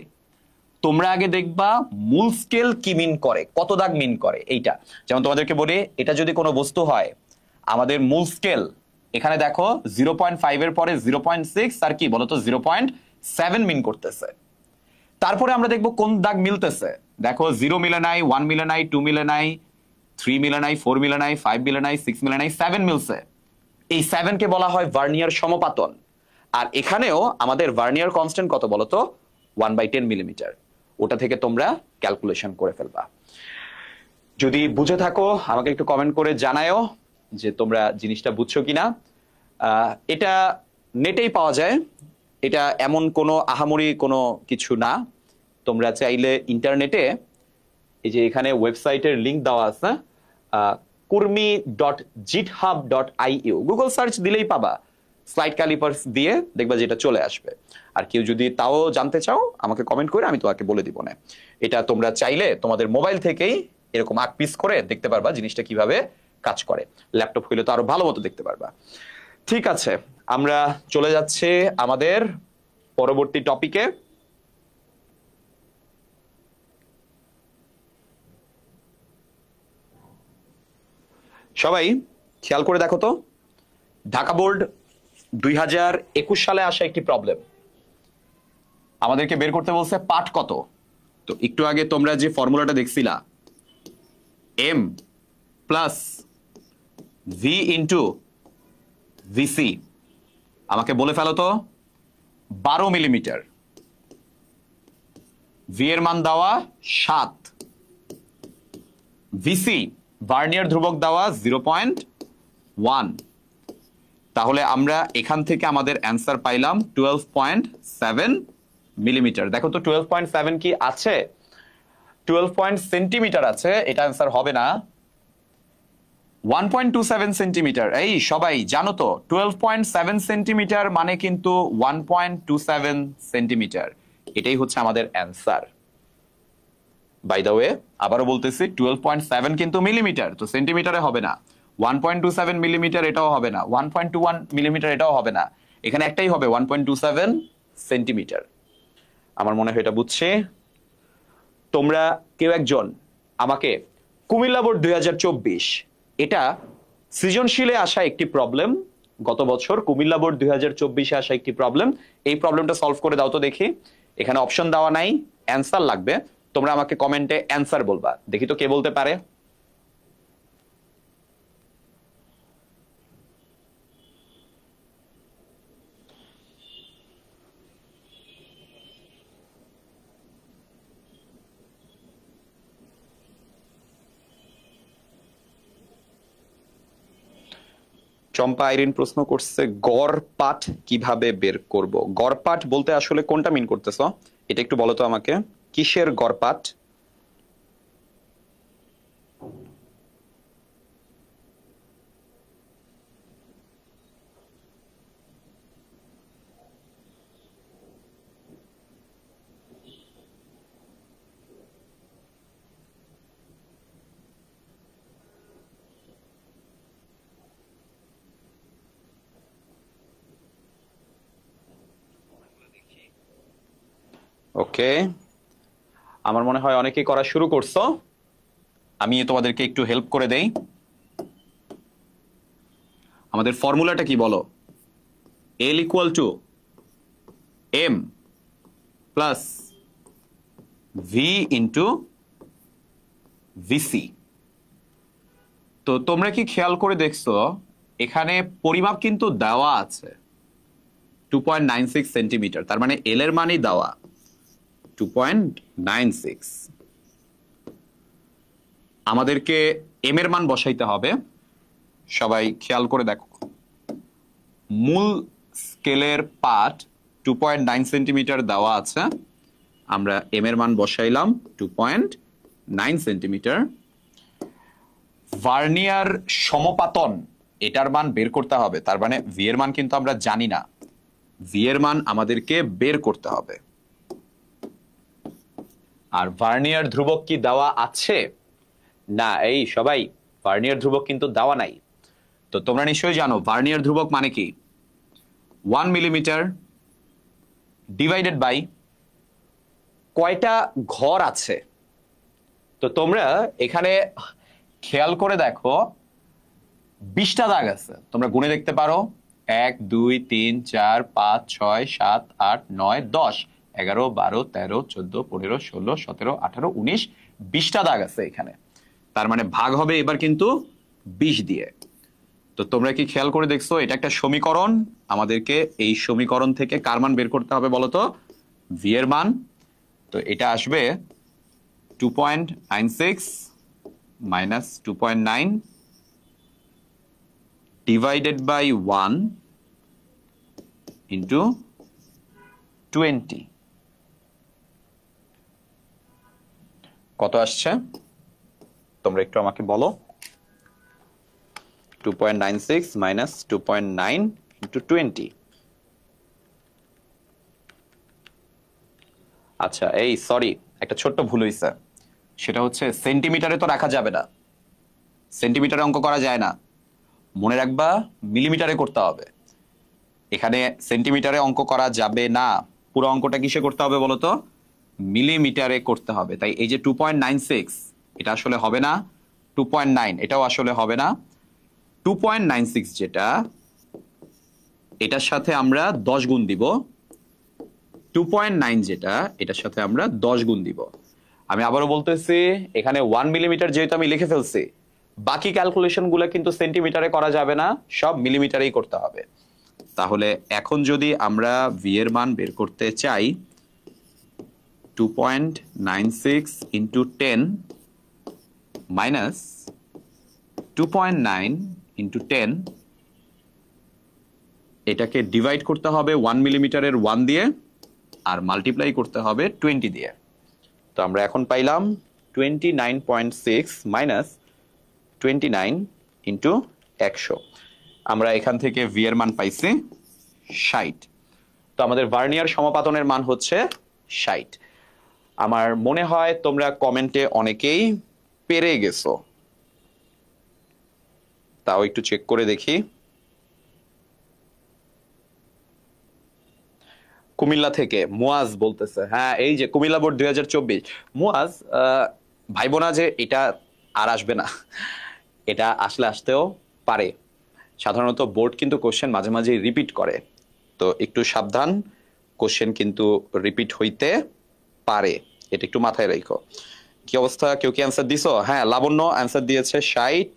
তোমরা আগে দেখবা মূল স্কেল কি মিন করে, কত দাগ মিন করে। এইটা যেমন তোমাদেরকে বলি, এটা যদি কোনো বস্তু হয়, আমাদের মূল স্কেল এখানে দেখো 0.5-এর পরে 0.6 আর কি বলতো 0.7 মিন করতেছে। তারপরে আমরা দেখবো কোন দাগ মিলতেছে। দেখো 0 মিলে নাই, 1 মিলে নাই, 2 মিলে নাই, 3 মিলে নাই, 4 মিলে নাই, 5 মিলে নাই, 6 মিলে নাই, 7 মিলছে। এই 7 কে বলা হয় ভার্নিয়ার সমপাতন। আর এখানেও আমাদের ভার্নিয়ার কনস্ট্যান্ট কত বলতো? 1/10 মিলিমিটার। ওটা থেকে তোমরা ক্যালকুলেশন করে ফেলবা। যদি বুঝে থাকো আমাকে একটু কমেন্ট করে জানায়ও যে তোমরা জিনিসটা বুঝছো কিনা। এটা নেটেই পাওয়া যায়, এটা এমন কোনো আহামরি কোনো কিছু না। তোমরা চাইলে ইন্টারনেটে এই যে এখানে ওয়েবসাইটের লিংক দেওয়া আছে, kurmi.github.io, গুগল সার্চ দিলেই পাবা, স্লাইড ক্যালিপার্স দিয়ে দেখবা যে এটা চলে আসবে। আর কেউ যদি তাও জানতে চাও আমাকে কমেন্ট করে আমি তোমাকে বলে দিব না। এটা তোমরা চাইলে তোমাদের মোবাইল থেকেই এরকম 8 পিস করে দেখতে পারবা জিনিসটা কিভাবে কাজ করে। ল্যাপটপ হইলে তো আরো ভালো মতো দেখতে পারবা। ঠিক আছে, আমরা চলে যাচ্ছি আমাদের পরবর্তী টপিকে। সবাই খেয়াল করে দেখো তো, ঢাকা বোর্ড 2021 সালে আসা একটি প্রবলেম আমাদেরকে বের করতে বলছে পাঠ কত। তো একটু আগে তোমরা যে ফর্মুলাটা দেখছিলা, M plus V into VC, আমাকে বলে ফেলো তো 12 মিলিমিটার, ভি এর মান দেওয়া 7, ভিসি ভার্নিয়ার ধ্রুবক দেওয়া 0.1। তাহলে আমরা এখান থেকে আমাদের অ্যান্সার পাইলাম 12.7 মিলিমিটার। দেখো তো 12.7 কি আছে? 12 সেন্টিমিটার আছে, এটা অ্যান্সার হবে না। 1.27 সেন্টিমিটার, এই সবাই জানো তো 12.7 সেন্টিমিটার মানে কিন্তু 1.27 সেন্টিমিটার, এটাই হচ্ছে আমাদের অ্যান্সার। বাই দ্য ওয়ে আবারও বলতেছি 12.7 কিন্তু মিলিমিটার, তো সেন্টিমিটারে হবে না। 1.27 মিলিমিটার এটাও হবে না, 1.21 মিলিমিটার এটাও হবে না, এখানে একটাই হবে 1.27 সেন্টিমিটার। আমার মনে হয় এটা বুঝছি। তোমরা কেউ একজন আমাকে কুমিল্লা বোর্ড 2024 এটা সৃজনশীলে আসা একটি প্রবলেম, গত বছর কুমিল্লা বোর্ড 2024 আসা একটি প্রবলেম, এই প্রবলেমটা সলভ করে দাও তো দেখি। এখানে অপশন দেওয়া নাই, অ্যান্সার লাগবে। তোমরা আমাকে কমেন্টে অ্যান্সার বলবা, দেখি তো কে বলতে পারে। চম্পা আইরিন প্রশ্ন করছে গড় পাঠ কিভাবে বের করব। গড় পাঠ বলতে আসলে কোনটা মিন করতেছো, এটা একটু বলো তো আমাকে, কিসের গড় পাঠ? ওকে, আমার মনে হয় অনেকেই করা শুরু করছো, আমি তোমাদেরকে একটু হেল্প করে দেই। আমাদের ফর্মুলাটা কি বলো? L equal to M plus V into VC. তো তোমরা কি খেয়াল করে দেখছো এখানে পরিমাপ কিন্তু দেওয়া আছে 2.96 সেন্টিমিটার, তার মানে এল এর মানই দেওয়া 2.96। আমাদেরকে এম এর মান বসাইতে হবে। সবাই খেয়াল করে দেখো, মূল স্কেলের পাঠ 2.9 সেন্টিমিটার দেওয়া আছে, আমরা এম এর মান বসাইলাম 2.9 সেন্টিমিটার। ভার্নিয়ার সমপাতন এটার মান বের করতে হবে, তার মানে ভি এর মান কিন্তু আমরা জানি না, ভি এর মান আমাদেরকে বের করতে হবে। আর ভার্নিয়ার ধ্রুবক কি দেওয়া আছে? না, এই সবাই ভার্নিয়ার ধ্রুবক কিন্তু দেওয়া নাই। তো তোমরা নিশ্চয়ই জানো ভার্নিয়ার ধ্রুবক মানে কি, 1 মিলিমিটার ডিভাইডেড বাই কয়টা ঘর আছে। তো তোমরা এখানে খেয়াল করে দেখো 20টা দাগ আছে, তোমরা গুণে দেখতে পারো 1 2 3 4 5 6 7 8 9 10 11 12 13 14 15 16 17 18 19, 20টা দাগ আছে এখানে, তার মানে ভাগ হবে এবার কিন্তু 20 দিয়ে। তো তোমরা কি খেয়াল করে দেখছো এটা একটা সমীকরণ, আমাদেরকে এই সমীকরণ থেকে কার মান বের করতে হবে বলো তো? ভি এর মান। তো এটা আসবে 2.96 মাইনাস 2.9 ডিভাইডেড বাই 1 ইন্টু 20 কত আসছে তোমরা একটু আমাকে বলো 2.96 minus 2.9 into 20 আচ্ছা এই সরি একটা ছোট্ট ভুল হইছে সেটা হচ্ছে সেন্টিমিটারে তো রাখা যাবে না সেন্টিমিটারে অঙ্ক করা যায় না মনে রাখবা মিলিমিটারে করতে হবে এখানে সেন্টিমিটারে অঙ্ক করা যাবে না পুরো অঙ্কটা কিসে করতে হবে বলো তো মিলিমিটারে করতে হবে তাই এই যে 2.96 এটা আসলে হবে না 2.9 এটাও আসলে হবে না 2.96 যেটা এটার সাথে আমরা 10 গুণ দিব 2.9 যেটা এটার সাথে আমরা 10 গুণ দিব আমি আবারও বলতেছি এখানে 1 মিলিমিটার যেহেতু আমি লিখে ফেলছি বাকি ক্যালকুলেশন গুলো কিন্তু সেন্টিমিটারে করা যাবে না সব মিলিমিটারেই করতে হবে তাহলে এখন যদি আমরা ভি এর মান বের করতে চাই 2.96 into 10 minus 2.9 into 10 এটাকে ডিভাইড করতে হবে 1 মিলিমিটারের 1 দিয়ে আর মাল্টিপ্লাই করতে হবে 20 দিয়ে তো আমরা এখন পাইলাম 29.6 minus 29 into 100 আমরা এখান থেকে ভি এর মান পাইছি 60 তো আমাদের ভার্নিয়ার সমাপাতনের মান হচ্ছে 60 আমার মনে হয় তোমরা কমেন্টে অনেকেই পেরে গেছো তাও একটু চেক করে দেখি কুমিল্লা থেকে মুয়াজ বলতেছে হ্যাঁ এই যে কুমিল্লা বোর্ড 2024 মুয়াজ ভাইবো না যে এটা আর আসবে না এটা আসলে আসতেও পারে সাধারণত বোর্ড কিন্তু কোশ্চেন মাঝে মাঝে রিপিট করে তো একটু সাবধান কোশ্চেন কিন্তু রিপিট হইতে পারে এটা একটু মাথায় রাখো কি অবস্থা কেউ কি অ্যান্সার দিছো হ্যাঁ লাবণ্য অ্যান্সার দিয়েছে 60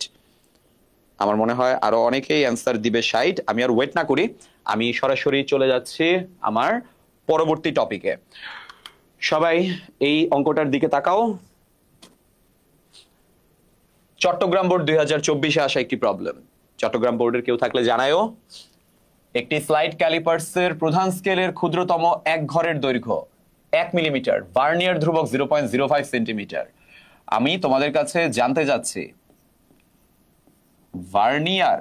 আমার মনে হয় আরো অনেকেই অ্যান্সার দিবে 60 আমি আর ওয়েট না করি আমি সরাসরি চলে যাচ্ছি আমার পরবর্তী টপিকে সবাই এই অঙ্কটার দিকে তাকাও চট্টগ্রাম বোর্ড 2024 এ আসা একটি প্রবলেম চট্টগ্রাম বোর্ডের কেউ থাকলে জানায়ও একটি স্লাইড ক্যালিপার্সের প্রধান স্কেলের ক্ষুদ্রতম এক ঘরের দৈর্ঘ্য 1 মিলিমিটার ভার্নিয়ার ধ্রুবক 0.05 সেন্টিমিটার আমি তোমাদের কাছে জানতে যাচ্ছি ভার্নিয়ার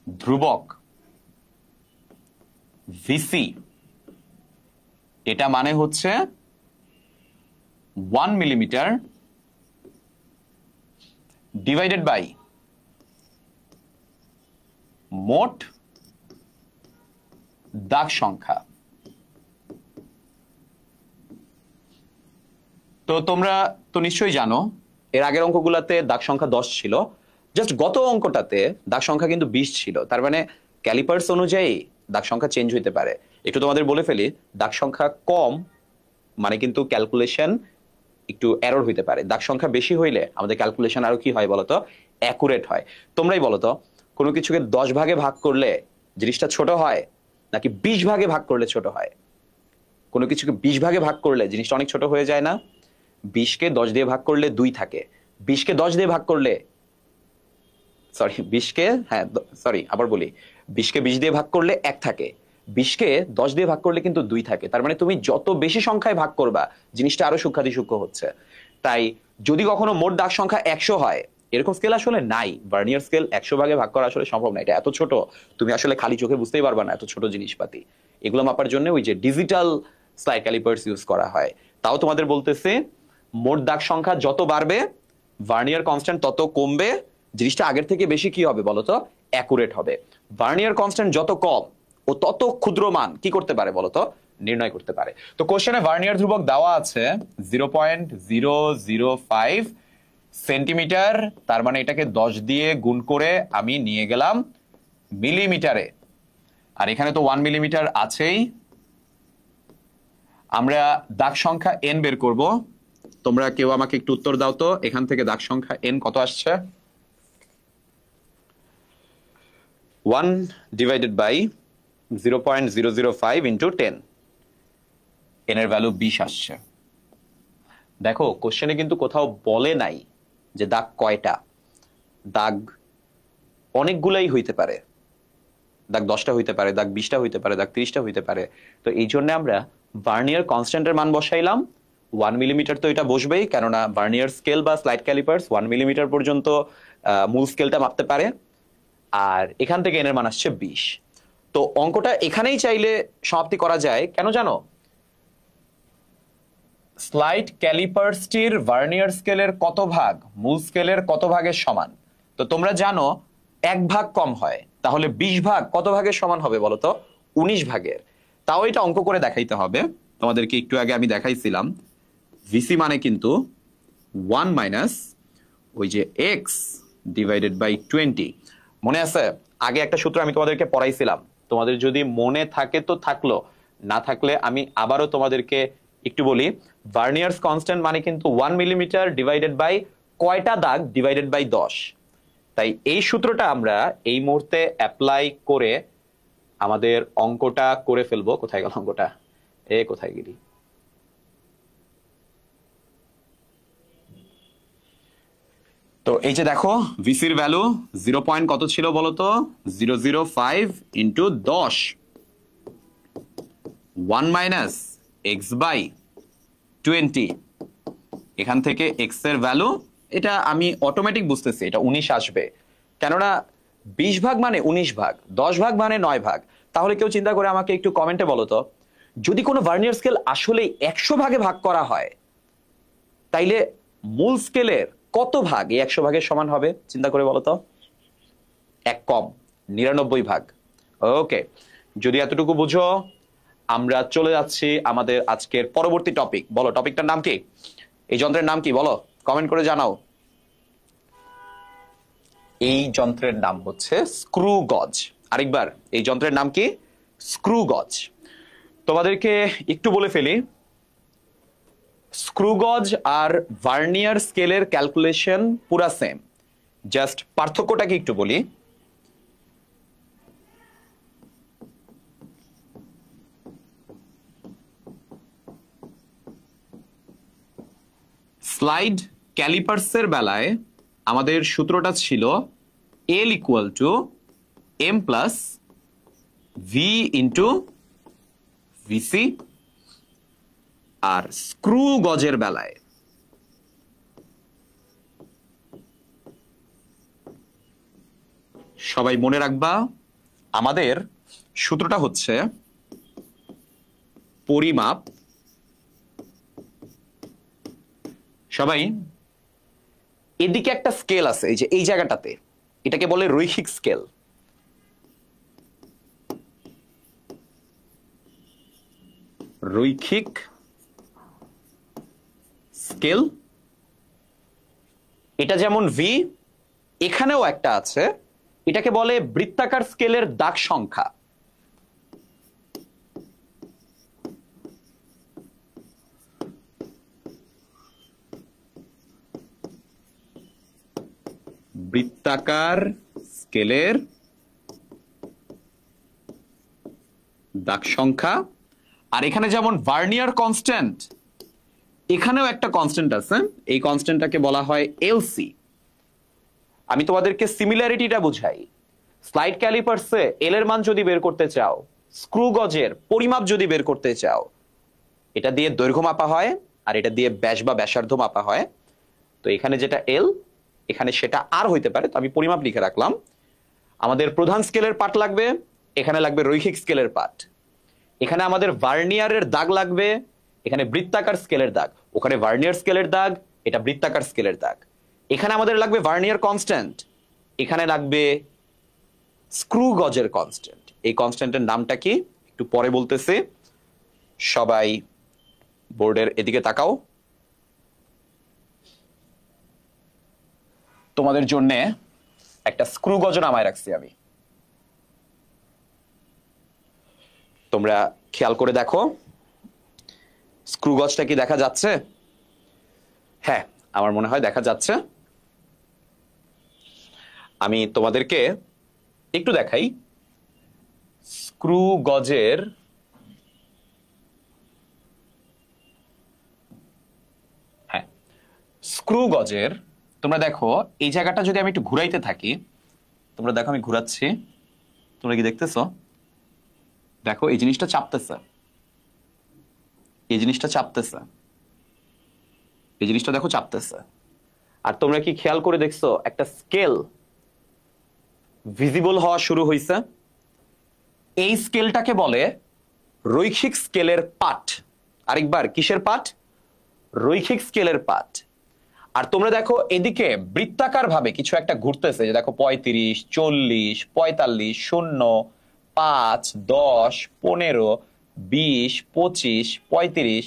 ধ্রুবক ভিসি এটা মানে হচ্ছে 1 মিলিমিটার ডিভাইডেড বাই মোট দাগ সংখ্যা তো তোমরা তো নিশ্চয়ই জানো এর আগের অঙ্কগুলোতে দাগ সংখ্যা 10 ছিল জাস্ট গত অঙ্কটাতে দাগ সংখ্যা কিন্তু 20 ছিল তার মানে ক্যালিপার্স অনুযায়ী দাগ সংখ্যা চেঞ্জ হইতে পারে একটু তোমাদের বলে ফেলি দাগ সংখ্যা কম মানে কিন্তু ক্যালকুলেশন একটু এরর হইতে পারে দাগ সংখ্যা বেশি হইলে আমাদের ক্যালকুলেশন আরো কি হয় বলতো অ্যাকুরেট হয় তোমরাই বলো তো কোনো কিছুকে 10 ভাগে ভাগ করলে জিনিসটা ছোট হয় নাকি 20 ভাগে ভাগ করলে ছোট হয় কোনো কিছুকে 20 ভাগে ভাগ করলে জিনিসটা অনেক ছোট হয়ে যায় না 20 কে 10 দিয়ে ভাগ করলে 2 থাকে 20 কে 10 দিয়ে ভাগ করলে সরি 20 কে হ্যাঁ সরি আবার বলি 20 কে 20 দিয়ে ভাগ করলে 1 থাকে 20 কে 10 দিয়ে ভাগ করলে কিন্তু 2 থাকে তার মানে তুমি যত বেশি সংখ্যায় ভাগ করবা জিনিসটা আরো সূক্ষ্মাতিসূক্ষ্ম হচ্ছে তাই যদি কখনো মোট দাগ সংখ্যা 100 হয় এরকম স্কেল আসলে নাই ভার্নিয়ার স্কেল 100 ভাগে ভাগ করা আসলে সম্ভব না এটা এত ছোট তুমি আসলে খালি চোখে বুঝতেই পারবা না এত ছোট জিনিসপাতি এগুলো মাপার জন্য ওই যে ডিজিটাল স্লাইড ক্যালিপার্স ইউজ করা হয় তাও তোমাদের বলতেছে মোট দাগ সংখ্যা যত বাড়বে ভার্নিয়ার কনস্ট্যান্ট তত কমবে জিনিসটা আগের থেকে বেশি কি হবে বলতো অ্যাকুরেট হবে ভার্নিয়ার কনস্ট্যান্ট যত কম ও তত ক্ষুদ্র মান কি করতে পারে বলতো নির্ণয় করতে পারে তো কোশ্চেনে ভার্নিয়ার ধ্রুবক দেওয়া আছে 0.005 সেন্টিমিটার তার মানে এটাকে 10 দিয়ে গুণ করে আমি নিয়ে গেলাম মিলিমিটারে আর এখানে তো 1 মিলিমিটার আছেই আমরা দাগ সংখ্যা n বের করব তোমরা কেউ আমাকে একটু উত্তর দাও তো এখান থেকে দাগ সংখ্যা n কত আসছে 1 divided by 0.005 into 10 n এর ভ্যালু 20 আসছে দেখো কোশ্চেনে কিন্তু কোথাও বলে নাই যে দাগ কয়টা দাগ অনেকগুলাই হইতে পারে দাগ 10টা হইতে পারে, দাগ 20টা হইতে পারে, দাগ 30টা হইতে পারে। তো এই জন্য আমরা ভার্নিয়ার কনস্ট্যান্টের মান বসাইলাম 1 মিলিমিটার। তো এটা বসবেই, কেননা ভার্নিয়ার স্কেল বা স্লাইড ক্যালিপার্স 1 মিলিমিটার পর্যন্ত মূল স্কেলটা মাপতে পারে। আর এখান থেকে এনের মান আসছে 20। তো অঙ্কটা এখানেই চাইলে সমাপ্তি করা যায়, কেন জানো? স্লাইড ক্যালিপার্সটির ভার্নিয়ার স্কেলের কত ভাগ মূল স্কেলের কত ভাগের সমান? তো তোমরা জানো 1 ভাগ কম হয়, তাহলে 20 ভাগ কত ভাগের সমান হবে বলো তো? 19 ভাগের। তাও এটা অঙ্ক করে দেখাইতে হবে। তোমাদেরকে একটু আগে আমি দেখাইছিলাম ভিসি মানে কিন্তু 1 মাইনাস ওই যে এক্স ডিভাইডেড বাই 20। মনে আছে? আগে একটা সূত্র আমি তোমাদেরকে পড়াইছিলাম, তোমাদের যদি মনে থাকে তো থাকলো, না থাকলে আমি আবারও তোমাদেরকে একটু বলি। ভার্নিয়ার্স কনস্ট্যান্ট মানে কিন্তু 1 মিলিমিটার ডিভাইডেড বাই কয়টা দাগ ডিভাইডেড বাই 10। তাই এই সূত্রটা আমরা এই মুহূর্তে অ্যাপ্লাই করে আমাদের অঙ্কটা করে ফেলবো। কোথায় গেল অঙ্কটা? কোথায় গেলি? তো এই যে দেখো ভিসির ভ্যালু 0 পয়েন্ট কত ছিল বলতো? 005 ইন্টু 10, 1 মাইনাস এক্স বাই 20। এখান থেকে এক্স এর ভ্যালু, এটা আমি অটোমেটিক বুঝতেছি এটা 19 আসবে, কেননা 20 ভাগ মানে 19 ভাগ, 10 ভাগ মানে 9 ভাগ। তাহলে কেউ চিন্তা করে আমাকে একটু কমেন্টে বলো তো, যদি কোনো ভার্নিয়ার স্কেল আসলে 100 ভাগে ভাগ করা হয়, তাইলে মূল স্কেলের কত ভাগ এই 100 ভাগের সমান হবে? চিন্তা করে বলো তো। 1 কম, 99 ভাগ। ওকে, যদি এতটুকু বুঝো, আমরা চলে যাচ্ছি আমাদের আজকের পরবর্তী টপিক। বলো টপিকটার নাম কি? এই যন্ত্রের নাম কি বলো, কমেন্ট করে জানাও। এই যন্ত্রের নাম হচ্ছে স্ক্রু গজ। আরেকবার, এই যন্ত্রের নাম কি? স্ক্রু গজ। তোমাদেরকে একটু বলে ফেলি, স্ক্রু গজ আর ভার্নিয়ার স্কেলের ক্যালকুলেশন পুরা সেম, জাস্ট পার্থক্যটাকে একটু বলি। স্লাইড ক্যালিপার্সের বেলায় আমাদের সূত্রটা ছিল L equal to M plus V into VC. আর স্ক্রু গজের বেলায় সবাই মনে রাখবা, আমাদের সূত্রটা হচ্ছে পরিমাপ। সবাই এদিকে একটা স্কেল আছে, এই যে এই জায়গাটাতে, এটাকে বলে রৈখিক স্কেল। রৈখিক স্কেল, এটা যেমন ভি, এখানেও একটা আছে, এটাকে বলে বৃত্তাকার স্কেলের দাগ সংখ্যা। বৃত্তাকার স্কেলের দাগ সংখ্যা। আর এখানে যেমন ভার্নিয়ার কনস্ট্যান্ট, এখানেও একটা কনস্ট্যান্ট আছে, এই কনস্ট্যান্টটাকে বলা হয় এলসি। আমি তোমাদেরকে সিমিলারিটিটা বুঝাই। স্লাইড ক্যালিপার্সে এল এর মান যদি বের করতে চাও, স্ক্রু গজের পরিমাপ যদি বের করতে চাও, এটা দিয়ে দৈর্ঘ্য মাপা হয় আর এটা দিয়ে ব্যাস বা ব্যাসার্ধ মাপা হয়। তো এখানে যেটা এল, এখানে সেটা আর হইতে পারে, তো আমি পরিমাপ লিখে রাখলাম। আমাদের প্রধান স্কেলের পার্ট লাগবে, এখানে লাগবে রৈখিক স্কেলের পার্ট। এখানে আমাদের ভার্নিয়ারের দাগ লাগবে, এখানে বৃত্তাকার স্কেলের দাগ। ওখানে ভার্নিয়ার স্কেলের দাগ, এটা বৃত্তাকার স্কেলের দাগ। এখানে আমাদের লাগবে ভার্নিয়ার কনস্ট্যান্ট, এখানে লাগবে স্ক্রু গজের কনস্ট্যান্ট। এই কনস্ট্যান্টের নামটা কি একটু পরে বলতেছি। সবাই বোর্ডের এদিকে তাকাও। তোমাদের জন্য একটা স্ক্রু গজ নামায় রাখছি আমি, তোমরা খেয়াল করে দেখো স্ক্রু গজটা কি দেখা যাচ্ছে? হ্যাঁ, আমার মনে হয় দেখা যাচ্ছে। আমি তোমাদেরকে একটু দেখাই স্ক্রু গজের স্ক্রু গজের তোমরা দেখো এই জায়গাটা যদি আমি একটু ঘুরাইতে থাকি, তোমরা দেখো আমি ঘুরাচ্ছি, তোমরা কি দেখতেছো? দেখো এই জিনিসটা চাপতেছে, এই জিনিসটা চাপতেছে, এই জিনিসটা দেখো চাপতেছে। আর তোমরা কি খেয়াল করে দেখছো একটা স্কেল ভিজিবল হওয়া শুরু হয়েছে? এই স্কেলটাকে বলে রৈখিক স্কেলের পাঠ। আরেকবার কিসের পাঠ? রৈখিক স্কেলের পাঠ। আর তোমরা দেখো এদিকে বৃত্তাকার ভাবে কিছু একটা ঘুরতেছে, যে দেখো 35, 40, 45, 0, 5, 10, 15, 20, 25, 35,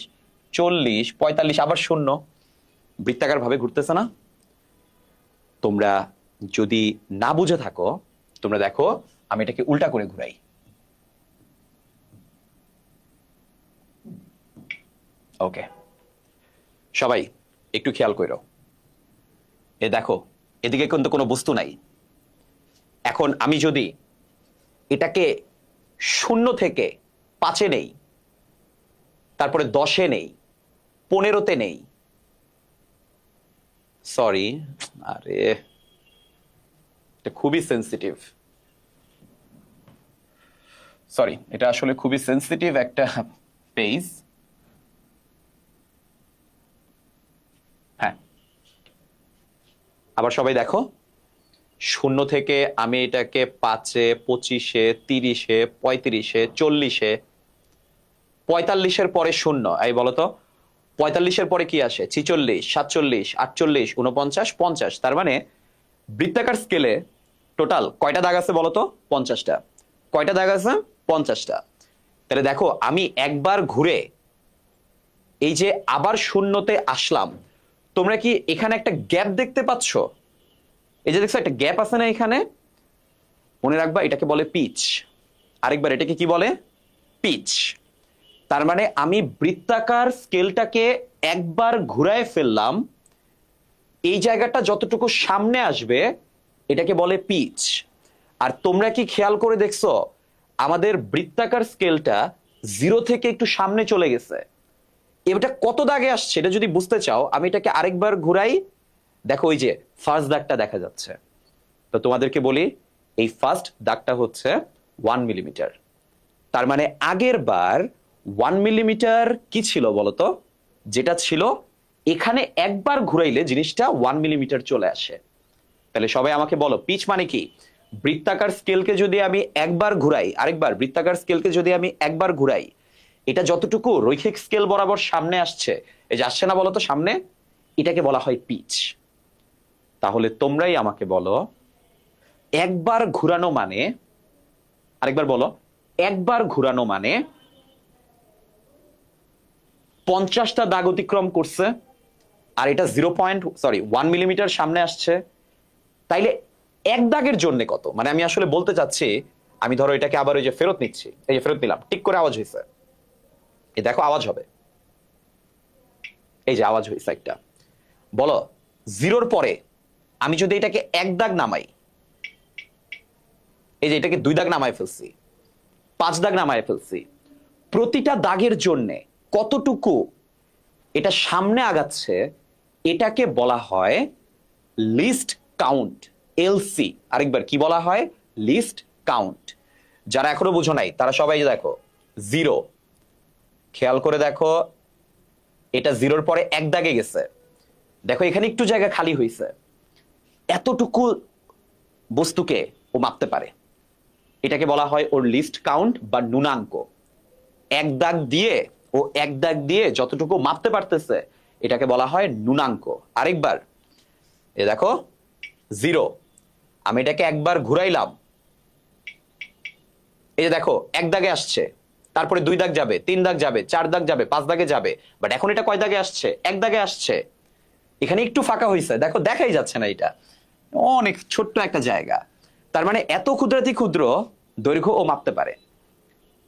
40, 45, আবার 0, বৃত্তাকার ভাবে ঘুরতেছে না? তোমরা যদি না বুঝে থাকো, তোমরা দেখো আমি এটাকে উল্টা করে ঘুরাই। ওকে, সবাই একটু খেয়াল করো। এ দেখো এদিকে কিন্তু কোনো বস্তু নাই। এখন আমি যদি এটাকে 0 থেকে 5-এ নেই, তারপরে 10-এ নেই, 15-তে নেই, সরি, আরে এটা খুবই সেন্সিটিভ, সরি, এটা আসলে খুবই সেন্সিটিভ একটা পেজ। হ্যাঁ, আবার সবাই দেখো 0 থেকে আমি এটাকে 5-এ, 25-এ, 30-এ, 35-এ, 40-এ, 45-এর পরে 0। এই বলতো 45-এর পরে কি আসে? 46, 47, 48, 49, 50। তার মানে বৃত্তাকার স্কেলে টোটাল কয়টা দাগ আছে বলতো? 50টা। কয়টা দাগ আছে? 50টা। তাহলে দেখো আমি একবার ঘুরে এই যে আবার 0-তে আসলাম, তোমরা কি এখানে একটা গ্যাপ দেখতে পাচ্ছ? এই যে দেখছো একটা গ্যাপ আছে না এখানে? মনে রাখবা এটাকে বলে পিচ। আরেকবার এটাকে কি বলে? পিচ। তার মানে আমি বৃত্তাকার স্কেলটাকে একবার ঘুরায় ফেললাম, এই জায়গাটা যতটুকু সামনে আসবে এটাকে বলে পিচ। আর তোমরা কি খেয়াল করে দেখছো আমাদের বৃত্তাকার স্কেলটা 0 থেকে একটু সামনে চলে গেছে? এটা কত দাগে আসছে এটা যদি বুঝতে চাও, আমি এটাকে আরেকবার ঘুরাই। দেখো ওই যে ফার্স্ট দাগটা দেখা যাচ্ছে। তো তোমাদেরকে বলি এই ফার্স্ট দাগটা হচ্ছে 1 মিলিমিটার। তার মানে আগের বার 1 মিলিমিটার কি ছিল বলতো? যেটা ছিল এখানে একবার ঘুরাইলে জিনিসটা 1 মিলিমিটার চলে আসে। তাহলে সবাই আমাকে বলো পিচ মানে কি? বৃত্তাকার স্কেলকে যদি আমি একবার ঘুরাই, আরেকবার বৃত্তাকার স্কেলকে যদি আমি একবার ঘুরাই, এটা যতটুকু রৈখিক স্কেল বরাবর সামনে আসছে, এই যে আসছে না বলতো সামনে, এটাকে বলা হয় পিচ। তাহলে তোমরাই আমাকে বলো একবার ঘুরানো মানে, আরেকবার বলো, একবার ঘুরানো মানে 50টা দাগ অতিক্রম করছে, আর এটা 1 মিলিমিটার সামনে আসছে। তাইলে এক দাগের জন্য কত? মানে আমি আসলে বলতে চাচ্ছি, আমি ধরো এটাকে আবার ওই যে ফেরত নিচ্ছি, এই যে ফেরত নিলাম, টিক করে আওয়াজ হয়েছে, এই দেখো আওয়াজ হবে, এই যে আওয়াজ হয়েছে একটা। বলো 0-র পরে আমি যদি এটাকে এক দাগ নামাই, এই যে এটাকে 2 দাগ নামায় ফেলছি, 5 দাগ নামায় ফেলছি, প্রতিটা দাগের জন্য কতটুকু এটা সামনে আগাচ্ছে, এটাকে বলা হয় লিস্ট কাউন্ট, এলসি। আরেকবার কি বলা হয়? List count. যারা এখনো বুঝো নাই তারা সবাই দেখো 0, খেয়াল করে দেখো এটা 0-র পরে এক দাগে গেছে, দেখো এখানে একটু জায়গা খালি হয়েছে, এতটুকু বস্তুকে ও মাপতে পারে, এটাকে বলা হয় ওর লিস্ট কাউন্ট বা ন্যূনাঙ্ক। এক দাগ দিয়ে ও এক দাগ দিয়ে যতটুকু মাপতে পারতেছে এটাকে বলা হয় ন্যূনাঙ্ক। আরেকবার এ দেখো 0, আমি এটাকে একবার ঘুরাইলাম, এই যে দেখো এক দাগে আসছে, তারপরে 2 দাগ যাবে, 3 দাগ যাবে, 4 দাগ যাবে, 5 দাগে যাবে, বাট এখন এটা কয় দাগে আসছে? এক দাগে আসছে। এখানে একটু ফাঁকা হয়েছে, দেখো দেখাই যাচ্ছে না, এটা অনেক ছোট্ট একটা জায়গা। তার মানে এত ক্ষুদ্রাতি ক্ষুদ্র দৈর্ঘ্য ও মাপতে পারে,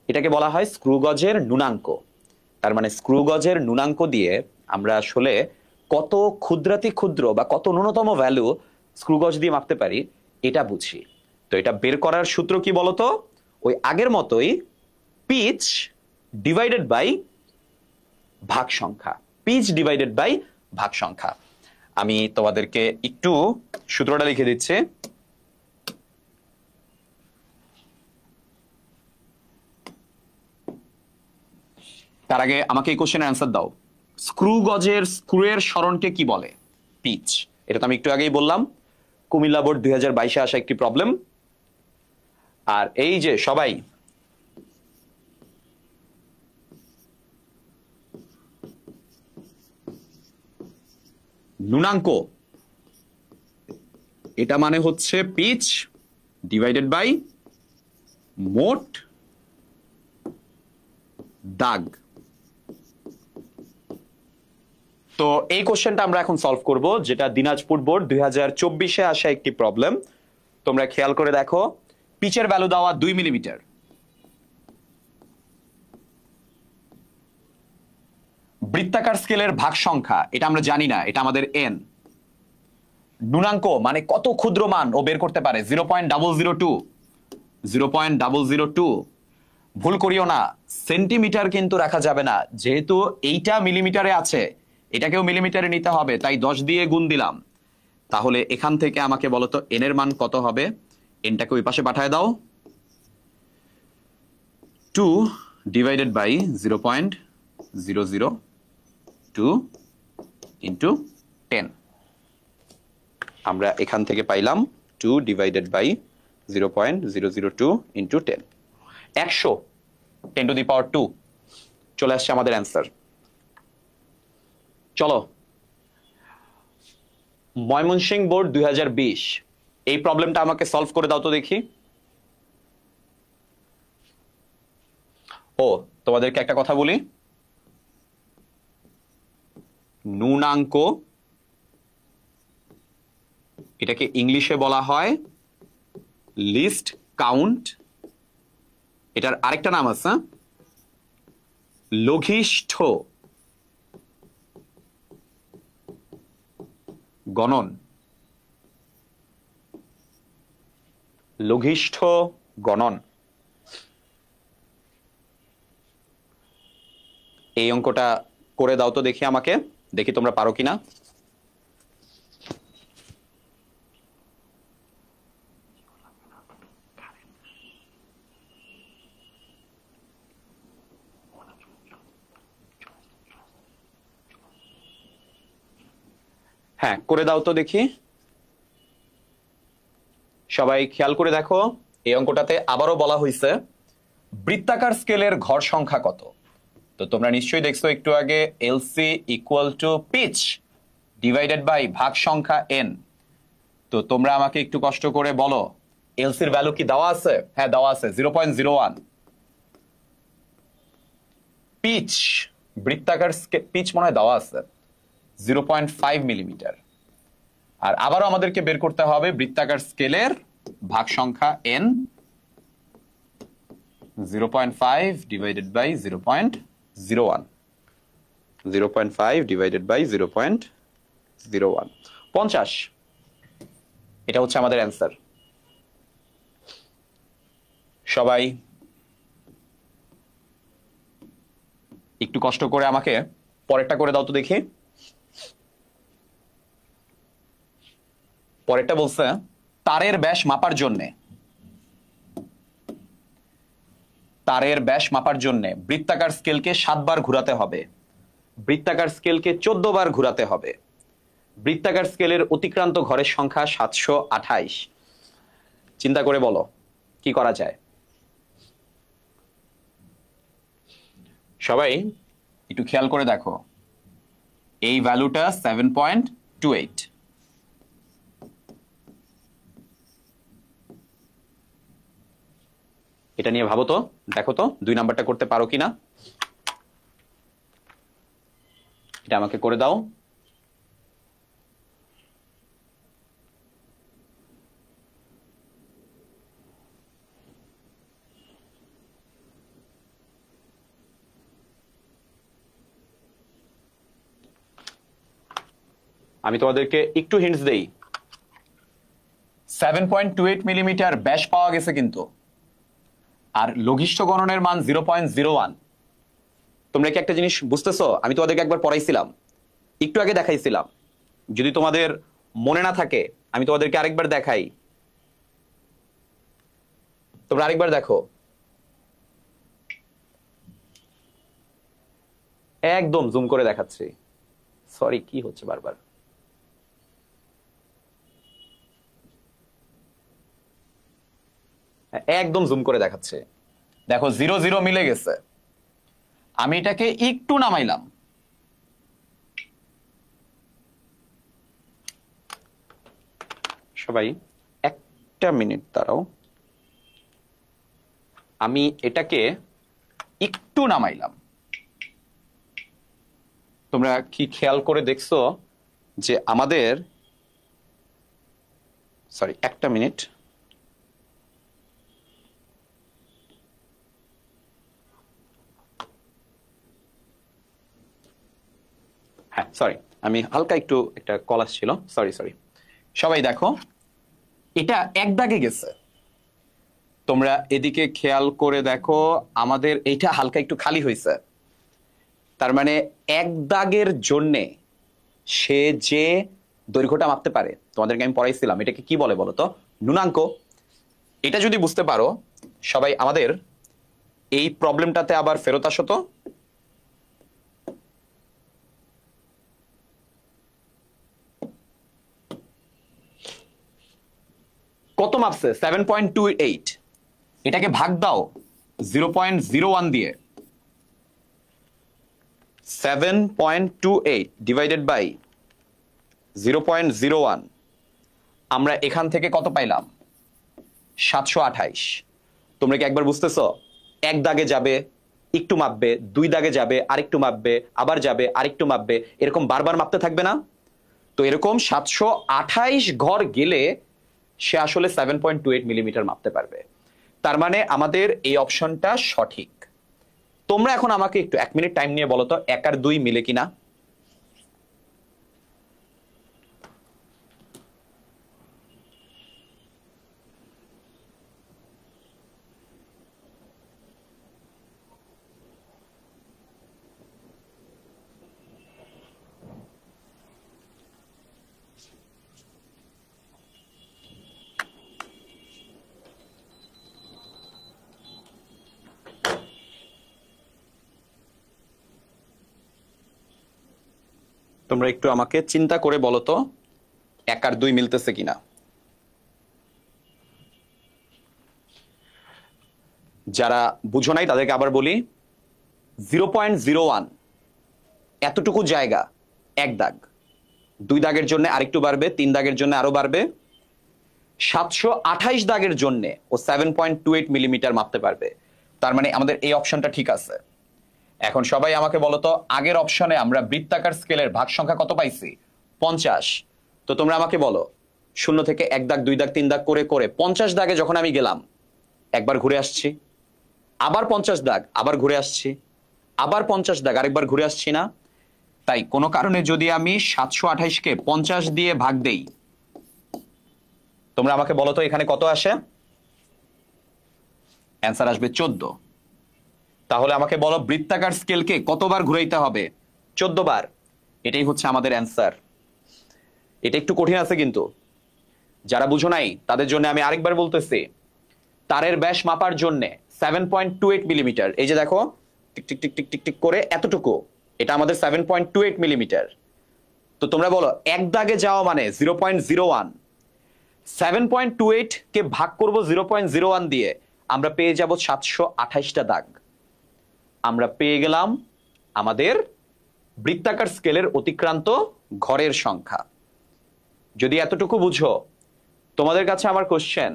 এটাকে বলা হয় স্ক্রু গজের ন্যূনাঙ্ক। তার মানে স্ক্রু গজের ন্যূনাঙ্ক দিয়ে আমরা আসলে কত ক্ষুদ্রাতি ক্ষুদ্র বা কত ন্যূনতম ভ্যালু স্ক্রু গজ দিয়ে মাপতে পারি এটা বুঝি। তো এটা বের করার সূত্র কি বলতো? ওই আগের মতোই পিচ ডিভাইডেড বাই ভাগ সংখ্যা, পিচ ডিভাইডেড বাই ভাগ সংখ্যা। আমি তোমাদেরকে একটু সূত্রটা লিখে দিচ্ছি। তার আগে আমাকে এই কোশ্চেনের অ্যান্সার দাও। স্ক্রু গজের স্ক্রুয়ের সরণকে কি বলে? পিচ। এটা তো আমি একটু আগেই বললাম, কুমিল্লা বোর্ড 2022-এ আসা একটি প্রবলেম। আর এই যে সবাই নুনাঙ্ক, এটা মানে হচ্ছে পিচ ডিভাইডেড বাই মোট দাগ। তো এই কোশ্চেনটা আমরা এখন সলভ করব, যেটা দিনাজপুর বোর্ড 2024-এ আসা একটি প্রবলেম। তোমরা খেয়াল করে দেখো, পিচের ভ্যালু দেওয়া 2 মিলিমিটার, বৃত্তাকার স্কেলের ভাগ সংখ্যা এটা আমরা জানি না, এটা আমাদের এন। নুনাঙ্ক মানে কত ক্ষুদ্র মান ও বের করতে পারে, 0.002, 0.002। ভুল করিও না, সেন্টিমিটার কিন্তু রাখা যাবে না, যেহেতু এইটা মিলিমিটারে আছে, এটাকেও মিলিমিটারে নিতে হবে, তাই 10 দিয়ে গুণ দিলাম। তাহলে এখান থেকে আমাকে বলো তো এন এর মান কত হবে? এনটাকে ওই পাশে পাঠায় দাও, 2 ডিভাইডেড বাই 0.002 ইন্টু 10। আমরা এখান থেকে পাইলাম 2 divided by 0.002 into 10, 100, 10 to the power 2 চলে আসছে আমাদের অ্যান্সার। চলো, ময়মনসিংহ বোর্ড 2020 এই প্রবলেমটা আমাকে সলভ করে দাও তো দেখি। ও, তোমাদেরকে একটা কথা বলি, নুনাঙ্ক এটাকে ইংলিশে বলা হয় লিস্ট কাউন্ট, এটার আরেকটা নাম আছে লঘিষ্ঠ গণন। লঘিষ্ঠ গণন, এই অঙ্কটা করে দাও তো দেখি আমাকে, দেখি তোমরা পারো কিনা। হ্যাঁ, করে দাও তো দেখি। সবাই খেয়াল করে দেখো, এই অঙ্কটাতে আবারও বলা হয়েছে বৃত্তাকার স্কেলের ঘর সংখ্যা কত। তো তোমরা নিশ্চয়ই দেখছো একটু আগে, LC equal to pitch divided by ভাগ সংখ্যা এন। তো তোমরা আমাকে একটু কষ্ট করে বলো, এলসির ভ্যালু কি দেওয়া আছে? হ্যাঁ দেওয়া আছে, 0.01। পিচ, বৃত্তাকার পিচ মনে হয় দেওয়া আছে 0.5 মিলিমিটার। আর আবারও আমাদেরকে বের করতে হবে বৃত্তাকার স্কেলের ভাগ সংখ্যা N, 0.5 divided by 0.01, 0.5 divided by 0.01, 50। এটা হচ্ছে আমাদের অ্যান্সার। সবাই একটু কষ্ট করে আমাকে পরেরটা করে দাও তো দেখি। পরেরটা বলছে তারের ব্যাস মাপার জন্যে, তারের ব্যাস মাপার জন্যে বৃত্তাকার স্কেলকে 7 বার ঘোরাতে হবে, বৃত্তাকার স্কেলকে 14 বার ঘোরাতে হবে, বৃত্তাকার স্কেলের অতিক্রান্ত ঘরের সংখ্যা 728। চিন্তা করে বলো কি করা যায়। সবাই একটু খেয়াল করে দেখো, এই ভ্যালুটা 7.28। এটা নিয়ে ভাবো তো, দেখো তো 2 নাম্বারটা করতে পারো কিনা। এটা আমাকে করে দাও। আমি তোমাদেরকে একটু হিন্টস দেই, 7.28 মিলিমিটার ব্যাস পাওয়া গেছে কিন্তু, আর লঘিষ্ঠ গণনের মান 0.01। তোমরা কি একটা জিনিস বুঝতেছো? আমি তোমাদেরকে একবার পড়াইছিলাম, একটু আগে দেখাইছিলাম, যদি তোমাদের মনে না থাকে আমি তোমাদেরকে আরেকবার দেখাই, তোমরা আরেকবার দেখো। একদম জুম করে দেখাচ্ছি। সরি, কি হচ্ছে বারবার? একদম জুম করে দেখাচ্ছে। দেখো 0 0 মিলে গেছে। আমি এটাকে একটু নামাইলাম, সবাই একটা মিনিট দাঁড়াও। আমি এটাকে একটু নামাইলাম। তোমরা কি খেয়াল করে দেখছো যে আমাদের, সরি একটা মিনিট, হ্যাঁ সরি, আমি হালকা একটু একটা কল আসছিল, সরি সরি। সবাই দেখো এটা এক দাগে গেছে। তোমরা এদিকে খেয়াল করে দেখো, আমাদের এইটা হালকা একটু খালি হয়েছে। তার মানে এক দাগের জন্যে সে যে দৈর্ঘ্যটা মাপতে পারে, তোমাদেরকে আমি পড়াইছিলাম, এটাকে কি বলে বলো তো? ন্যূনাঙ্ক। এটা যদি বুঝতে পারো, সবাই আমাদের এই প্রবলেমটাতে আবার ফেরত আসো তো। কত মাপছে? 7.28। এটাকে ভাগ দাও 0.01 দিয়ে। 7.28 ডিভাইডেড বাই 0.01। আমরা এখান থেকে কত পাইলাম? 728। তোমরা কি একবার বুঝতেছো? এক দাগে যাবে, একটু মাপবে, দুই দাগে যাবে, আরেকটু মাপবে, আবার যাবে, আরেকটু মাপবে, এরকম বারবার মাপতে থাকবে না? তো এরকম 728 ঘর গেলে সে আসলে 7.28 মিলিমিটার মাপতে পারবে। তার মানে আমাদের এই অপশনটা সঠিক। তোমরা এখন আমাকে একটু 1 মিনিট টাইম নিয়ে বলো তো 1 আর 2 মিলে কিনা। তোমরা একটু আমাকে চিন্তা করে বলো তো 1 আর 2 মিলতেছে কিনা। যারা বুঝো নাই তাদেরকে আবার বলি, 0.01 এতটুকু জায়গা এক দাগ, দুই দাগের জন্য আরেকটু বাড়বে, তিন দাগের জন্য আরো বাড়বে, 728 দাগের জন্য ও 7.28 মিলিমিটার মাপতে পারবে। তার মানে আমাদের এই অপশনটা ঠিক আছে। এখন সবাই আমাকে বলো তো, আগের অপশনে আমরা বৃত্তাকার স্কেলের ভাগ সংখ্যা কত পাইছি? 50। তো তোমরা আমাকে বলো, 0 থেকে 1 দাগ, 2 দাগ, 3 দাগ করে করে 50 দাগে যখন আমি গেলাম, একবার ঘুরে আসছি, আবার 50 দাগ, আবার ঘুরে আসছি, আবার 50 দাগ, আরেকবার ঘুরে আসছি না? তাই কোনো কারণে যদি আমি 728কে 50 দিয়ে ভাগ দেই, তোমরা আমাকে বলো তো এখানে কত আসে? অ্যান্সার আসবে 14। তাহলে আমাকে বলো বৃত্তাকার স্কেলকে কতবার ঘুরাইতে হবে? 14 বার। এটাই হচ্ছে আমাদের অ্যান্সার। এটা একটু কঠিন আছে কিন্তু, যারা বুঝো নাই তাদের জন্য আমি আরেকবার বলতেছি। তারের ব্যাস মাপার জন্য 7.28 মিলিমিটার, এই যে দেখো tick tick tick tick tick tick করে এতটুকু, এটা আমাদের 7.28 মিলিমিটার। তো তোমরা বলো এক দাগে যাওয়া মানে 0.01, 7.28 কে ভাগ করব 0.01 দিয়ে, আমরা পেয়ে যাব 728টা দাগ। আমরা পেয়ে গেলাম আমাদের বৃত্তাকার স্কেলের অতিক্রান্ত ঘরের সংখ্যা। যদি এতটুকু বুঝো, তোমাদের কাছে আমার কোশ্চেন,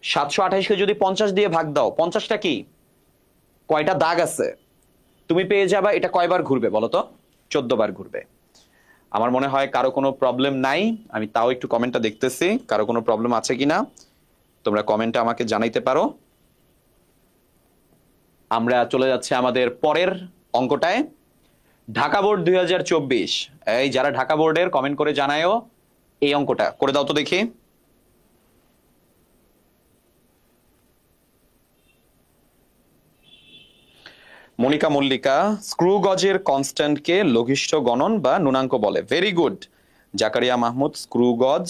728কে যদি 50 দিয়ে ভাগ দাও, 50টা কি, কয়টা দাগ আছে? তুমি পেয়ে যাবা এটা কয়বার ঘুরবে বলো তো? 14 বার ঘুরবে। আমার মনে হয় কারো কোনো প্রবলেম নাই। আমি তাও একটু কমেন্টটা দেখতেছি, কারো কোনো প্রবলেম আছে কিনা তোমরা কমেন্টে আমাকে জানাইতে পারো। আমরা চলে যাচ্ছি আমাদের পরের অঙ্কটায়। ঢাকা বোর্ড 2024, এই যারা ঢাকা বোর্ডের কমেন্ট করে জানায়ও এই অঙ্কটা করে দাও তো দেখি। মনিকা মল্লিকা, স্ক্রু গজের কনস্ট্যান্টকে লঘিষ্ঠ গণন বা ন্যূনাঙ্ক বলে। Very good. Zakaria Mahmud, screw গজ।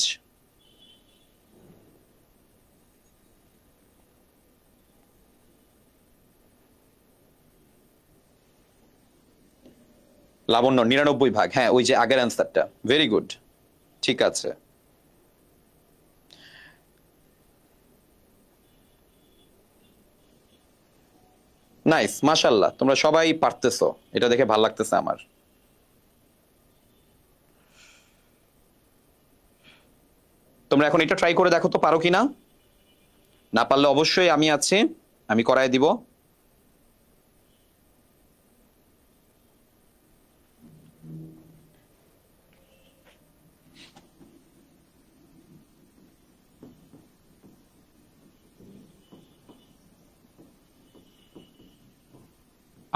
লাবণ্য 99 ভাগ, হ্যাঁ ওই যে আগের অ্যান্সারটা, ভেরি গুড, ঠিক আছে। নাইস, মাশাআল্লাহ, তোমরা সবাই পারতেছো, এটা দেখে ভালো লাগতেছে আমার। তোমরা এখন এটা ট্রাই করে দেখো তো পারো কিনা, না পারলে অবশ্যই আমি আছি, আমি করায় দিব।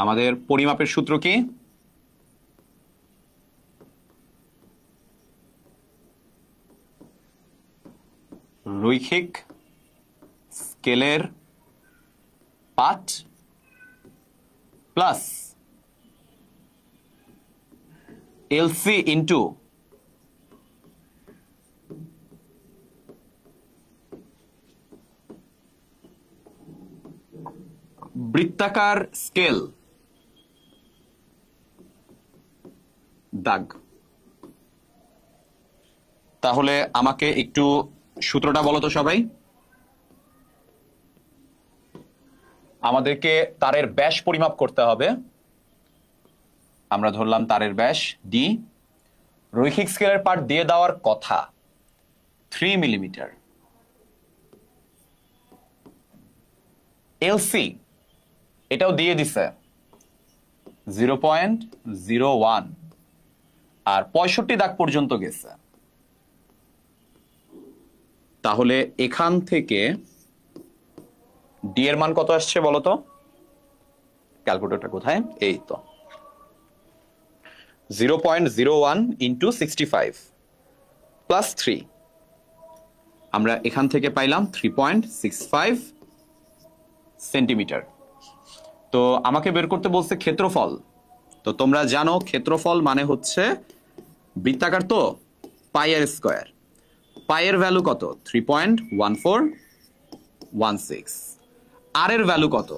আমাদের পরিমাপের সূত্র কি? রৈখিক স্কেলের পাঠ প্লাস এলসি ইন্টু বৃত্তাকার স্কেল দাগ। তাহলে আমাকে একটু সূত্রটা বলো তো সবাই। আমাদেরকে তারের ব্যাস পরিমাপ করতে হবে, আমরা ধরলাম তারের ব্যাস ডি, রৈখিক স্কেলের পাঠ দিয়ে দেওয়ার কথা 3 মিলিমিটার, এলসি এটাও দিয়ে দিছে 0.01, আর 65 দাগ পর্যন্ত গেছে। তাহলে এখান থেকে ডি এর মান কত আসছে বলো তো, ক্যালকুলেটরটা কোথায়, এই তো 0.01 ইন্টু 65 প্লাস 3, আমরা এখান থেকে পাইলাম 3.65 সেন্টিমিটার। তো আমাকে বের করতে বলছে ক্ষেত্রফল, তো তোমরা জানো ক্ষেত্রফল মানে হচ্ছে বৃত্তাকার তো পাইয়ের স্কয়ার, পাইয়ের ভ্যালু কত 3.1416, আর এর ভ্যালু কত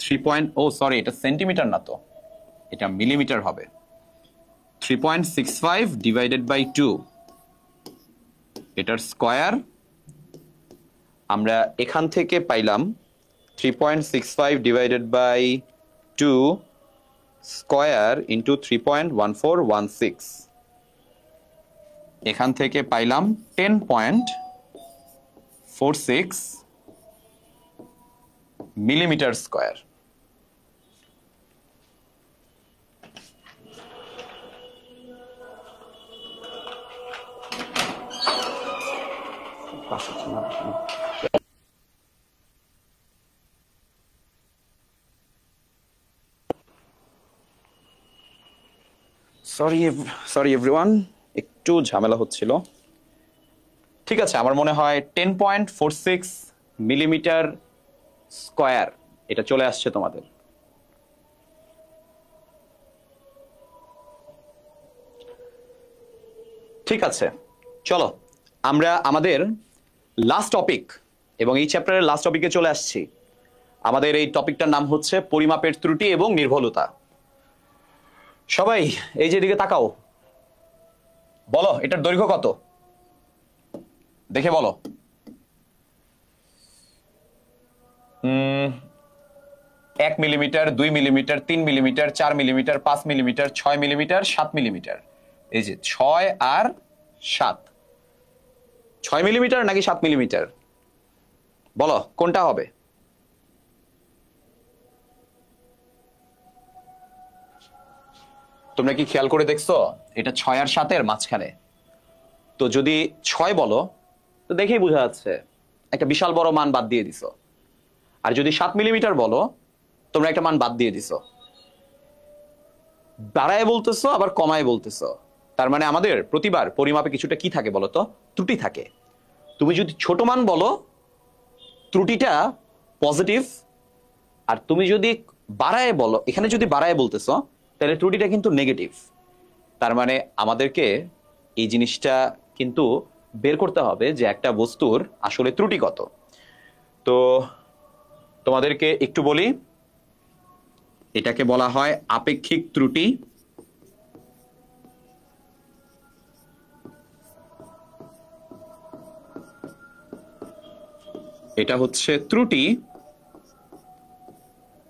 3 এটা সেন্টিমিটার না তো, এটা মিলিমিটার হবে, 3.65 ডিভাইডেড বাই 2, এটার স্কয়ার। আমরা এখান থেকে পাইলাম 3.65 ডিভাইডেড বাই 2 স্কয়ার ইন্টু 3.1416, এখান থেকে পাইলাম 10.46 মিলিমিটার স্কয়ার। সরি এভরিওয়ান, একটু ঝামেলা হচ্ছিল। ঠিক আছে, আমার মনে হয় 10.46 মিলিমিটার স্কয়ার এটা চলে আসছে তোমাদের। ঠিক আছে, চলো আমরা আমাদের লাস্ট টপিক এবং এই চ্যাপ্টারের লাস্ট টপিকে চলে আসছি। আমাদের এই টপিকটার নাম হচ্ছে পরিমাপের ত্রুটি এবং নির্ভুলতা। সবাই এই যে দিকে তাকাও, বলো এটার দৈর্ঘ্য কত, দেখে বলো। 1 millimetre, 2 millimetre, 3 millimetre, 4 millimetre, 5 millimetre, 6 millimetre, 7 millimetre. এই যে 6 আর 7, 6 মিলিমিটার নাকি 7 মিলিমিটার, বলো কোনটা হবে? তোমরা কি খেয়াল করে দেখছো এটা 6 আর 7 এর মাঝখানে? তো যদি 6 বলো তো দেখেই বোঝা যাচ্ছে একটা বিশাল বড় মান বাদ দিয়ে দিছো, আর যদি 7 মিলিমিটার বলো তোমরা একটা মান বাদ দিয়ে দিছো, বাড়ায় বলতেছো আবার কমায় বলতেছো। তার মানে আমাদের প্রতিবার পরিমাপে কিছুটা কি থাকে বলো তো, ত্রুটি থাকে। তুমি যদি ছোট মান বলো ত্রুটিটা পজিটিভ, আর তুমি যদি বাড়ায় বলো, এখানে যদি বাড়ায় বলতেছো তাহলে ত্রুটিটা কিন্তু নেগেটিভ। তার মানে আমাদেরকে এই জিনিসটা কিন্তু বের করতে হবে যে একটা বস্তুর আসলে ত্রুটি কত। তো তোমাদেরকে একটু বলি, এটাকে বলা হয় আপেক্ষিক ত্রুটি এটা হচ্ছে ত্রুটি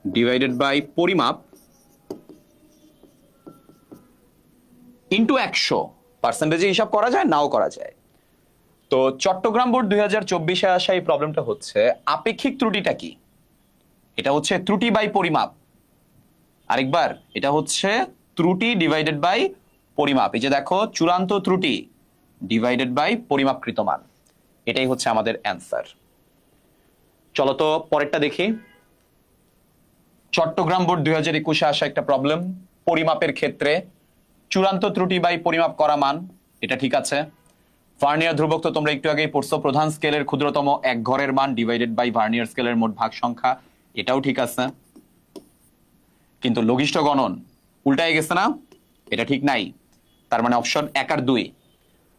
ডিভাইডেড বাই পরিমাপ ইন্টু 100। পার্সেন্টেজে হিসাব করা যায়, নাও করা যায়। তো চট্টগ্রাম বোর্ড 2024-এ আসা এই প্রবলেমটা হচ্ছে আপেক্ষিক ত্রুটিটা কি? এটা হচ্ছে ত্রুটি বাই পরিমাপ। আরেকবার, এটা হচ্ছে ত্রুটি ডিভাইডেড বাই পরিমাপ। এই যে দেখো, চূড়ান্ত ত্রুটি ডিভাইডেড বাই পরিমাপকৃত মান। এটাই হচ্ছে আমাদের অ্যান্সার। চলো তো পরেরটা দেখি। চট্টগ্রাম বোর্ড 2021-এ আসা একটা প্রবলেম, পরিমাপের ক্ষেত্রে চূড়ান্ত ত্রুটি বাই পরিমাপ করা মান। এটা ঠিক আছে। ভার্নিয়ার ধ্রুবক তো তোমরা একটু আগেই পড়ছো, প্রধান স্কেলের ক্ষুদ্রতম এক ঘরের মান ডিভাইডেড বাই ভার্নিয়ার স্কেলের মোট ভাগ সংখ্যা। এটাও ঠিক আছে। কিন্তু লঘিষ্ঠ গণন উল্টায় গেছে না? এটা ঠিক নাই। তার মানে অপশন 1 আর 2।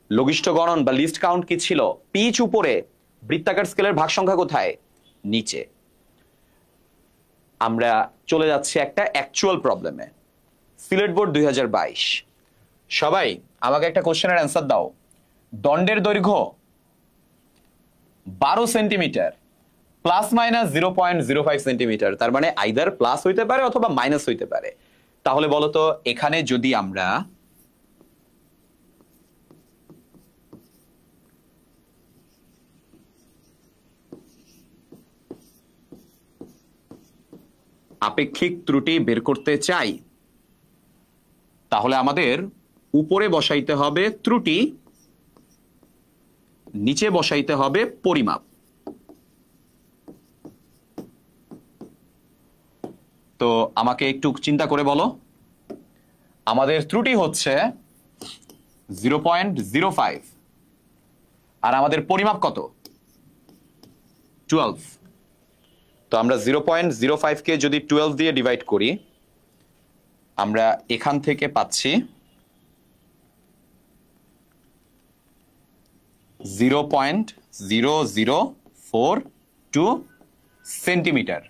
লঘিষ্ঠ গণন বা লিস্ট কাউন্ট কি ছিল? পিচ উপরে, বৃত্তাকার স্কেলের ভাগ সংখ্যা কোথায়? নিচে। আমরা চলে যাচ্ছি একটা অ্যাকচুয়াল প্রবলেমে। সিলেট বোর্ড 2022। সবাই আমাকে একটা কোশ্চেনের অ্যান্সার দাও। দণ্ডের দৈর্ঘ্য 12 সেন্টিমিটার প্লাস মাইনাস 0.05 সেন্টিমিটার, তার মানে আইদার প্লাস হইতে পারে অথবা মাইনাস হইতে পারে। তাহলে বলো তো, এখানে যদি আমরা আপেক্ষিক ত্রুটি বের করতে চাই, তাহলে আমাদের উপরে বসাইতে হবে ত্রুটি, নিচে বসাইতে হবে পরিমাপ। তো আমাকে একটু চিন্তা করে বলো, আমাদের ত্রুটি হচ্ছে 0.05 আর আমাদের পরিমাপ কত? 12। তো আমরা 0.05 কে যদি 12 দিয়ে ডিভাইড করি, আমরা এখান থেকে পাচ্ছি 0.0042 সেন্টিমিটার।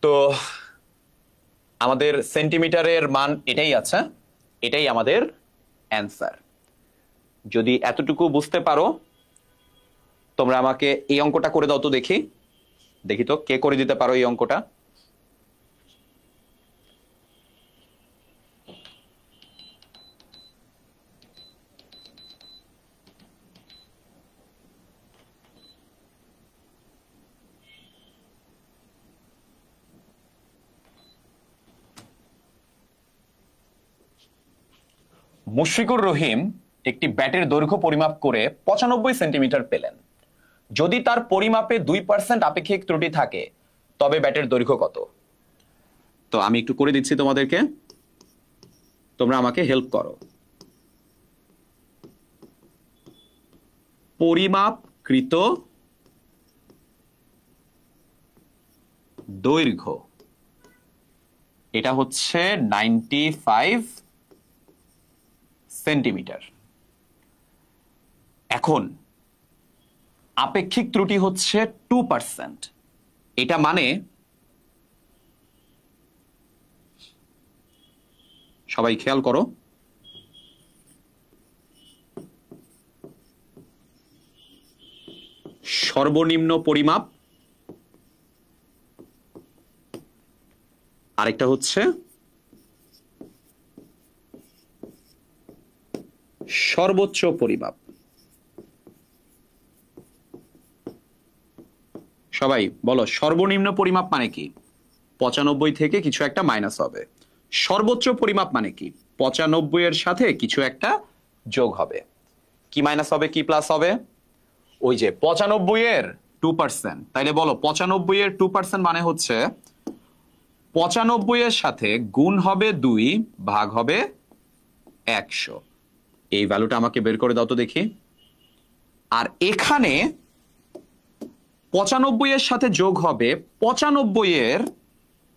তো আমাদের সেন্টিমিটারের মান এটাই আছে, এটাই আমাদের অ্যান্সার। যদি এতটুকু বুঝতে পারো, তোমরা আমাকে এই অঙ্কটা করে দাও তো দেখি। দেখি তো কে করে দিতে পারো এই অঙ্কটা। মুশফিকুর রহিম একটি ব্যাটের দৈর্ঘ্য পরিমাপ করে 95 সেন্টিমিটার পেলেন। যদি তার পরিমাপে 2% আপেক্ষিক ত্রুটি থাকে, তবে ব্যাটের দৈর্ঘ্য কত? তো আমি একটু করে দিচ্ছি তোমাদেরকে, তোমরা আমাকে হেল্প করো। পরিমাপকৃত দৈর্ঘ্য, এটা হচ্ছে 95 সেন্টিমিটার। এখন আপেক্ষিক ত্রুটি হচ্ছে 2%। এটা মানে সবাই খেয়াল করো, সর্বনিম্ন পরিমাপ, আরেকটা হচ্ছে সর্বোচ্চ পরিমাপ। সবাই বলো, সর্বনিম্ন পরিমাপ মানে কি? 95 থেকে কিছু একটা মাইনাস হবে। সর্বোচ্চ পরিমাপ মানে কি? 95 এর সাথে কিছু একটা যোগ হবে। কি মাইনাস হবে, কি প্লাস হবে? ওই যে 95 এর 2%। তাইলে বলো, 95 এর 2% মানে হচ্ছে 95 এর সাথে গুণ হবে 2, ভাগ হবে 100। এই ভ্যালুটা আমাকে বের করে দাও তো দেখি। আর এখানে 95 এর সাথে যোগ হবে 95 এর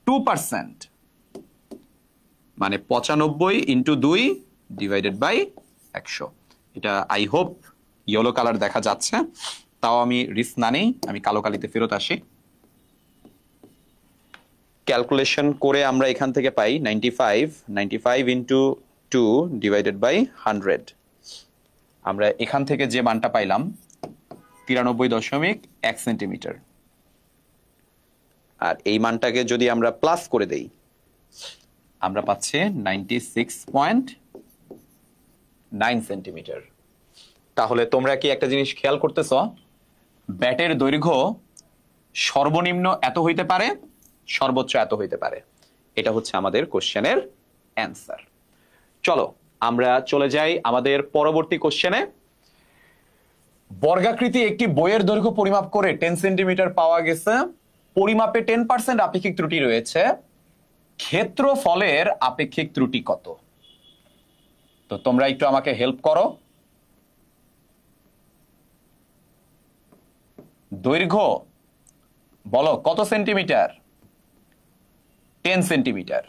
2%, মানে 95 ইন্টু 2 ডিভাইডেড বাই 100। এটা আই হোপ ইয়েলো কালার দেখা যাচ্ছে, তাও আমি রিস্ক না নেই, আমি কালো কালিতে ফেরত আসি। ক্যালকুলেশন করে আমরা এখান থেকে পাই 95 ইন্টু 2 ডিভাইডেড বাই 100। আমরা এখান থেকে যে মানটা পাইলাম 93.1 সেন্টিমিটার। আর এই মানটাকে যদি আমরা প্লাস করে দেই আমরা পাচ্ছি 96.9 সেন্টিমিটার। তাহলে তোমরা কি একটা জিনিস খেয়াল করতেছ, ব্যাটের দৈর্ঘ্য সর্বনিম্ন এত হইতে পারে, সর্বোচ্চ এত হইতে পারে। এটা হচ্ছে আমাদের কোশ্চেনের অ্যান্সার। চলো আমরা চলে যাই আমাদের পরবর্তী কোশ্চেনে। বর্গাকৃতি একটি বইয়ের দৈর্ঘ্য পরিমাপ করে 10 সেন্টিমিটার পাওয়া গেছে। পরিমাপে 10% আপেক্ষিক ত্রুটি রয়েছে। ক্ষেত্রফলের আপেক্ষিক ত্রুটি কত? তো তোমরা একটু আমাকে হেল্প করো। দৈর্ঘ্য বলো কত সেন্টিমিটার? 10 সেন্টিমিটার।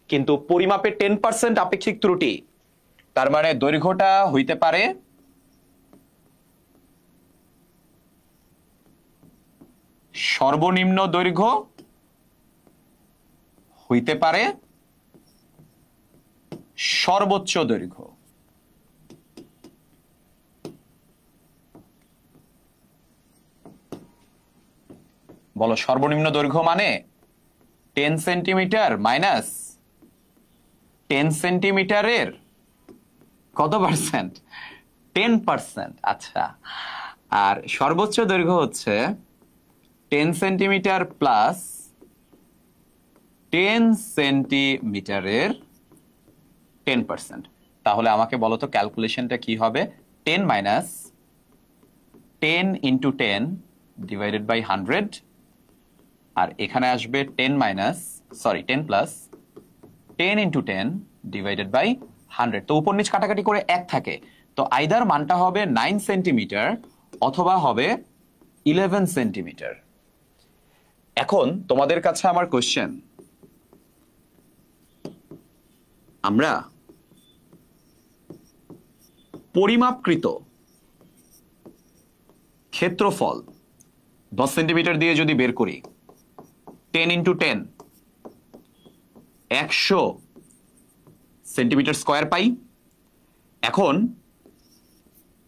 কিন্তু পরিমাপে 10% আপেক্ষিক ত্রুটি, তার মানে দৈর্ঘ্যটা হইতে পারে সর্বনিম্ন দৈর্ঘ্য, হইতে পারে সর্বোচ্চ দৈর্ঘ্য। বলো সর্বনিম্ন দৈর্ঘ্য মানে 10 সেন্টিমিটার মাইনাস 10 সেন্টিমিটারের কত পার্সেন্ট? 10%। আচ্ছা, আর সর্বোচ্চ দৈর্ঘ্য হচ্ছে 10 সেন্টিমিটার প্লাস 10 সেন্টিমিটারের 10%। তাহলে আমাকে বলো তো ক্যালকুলেশনটা কি হবে? 10 মাইনাস 10 ইন্টু 10 ডিভাইডেড বাই 100, আর এখানে আসবে 10 প্লাস 10 ইন্টু 10 ডিভাইডেড বাই 100। তো উপর নিচ কাটাকাটি করে 1 থাকে, তো আইদার মানটা হবে 9 সেন্টিমিটার অথবা হবে 11 সেন্টিমিটার। এখন তোমাদের কাছে আমার কোশ্চেন, আমরা পরিমাপকৃত ক্ষেত্রফল 10 সেন্টিমিটার দিয়ে যদি বের করি, 10 ইন্টু 10 100 সেন্টিমিটার স্কয়ার পাই। এখন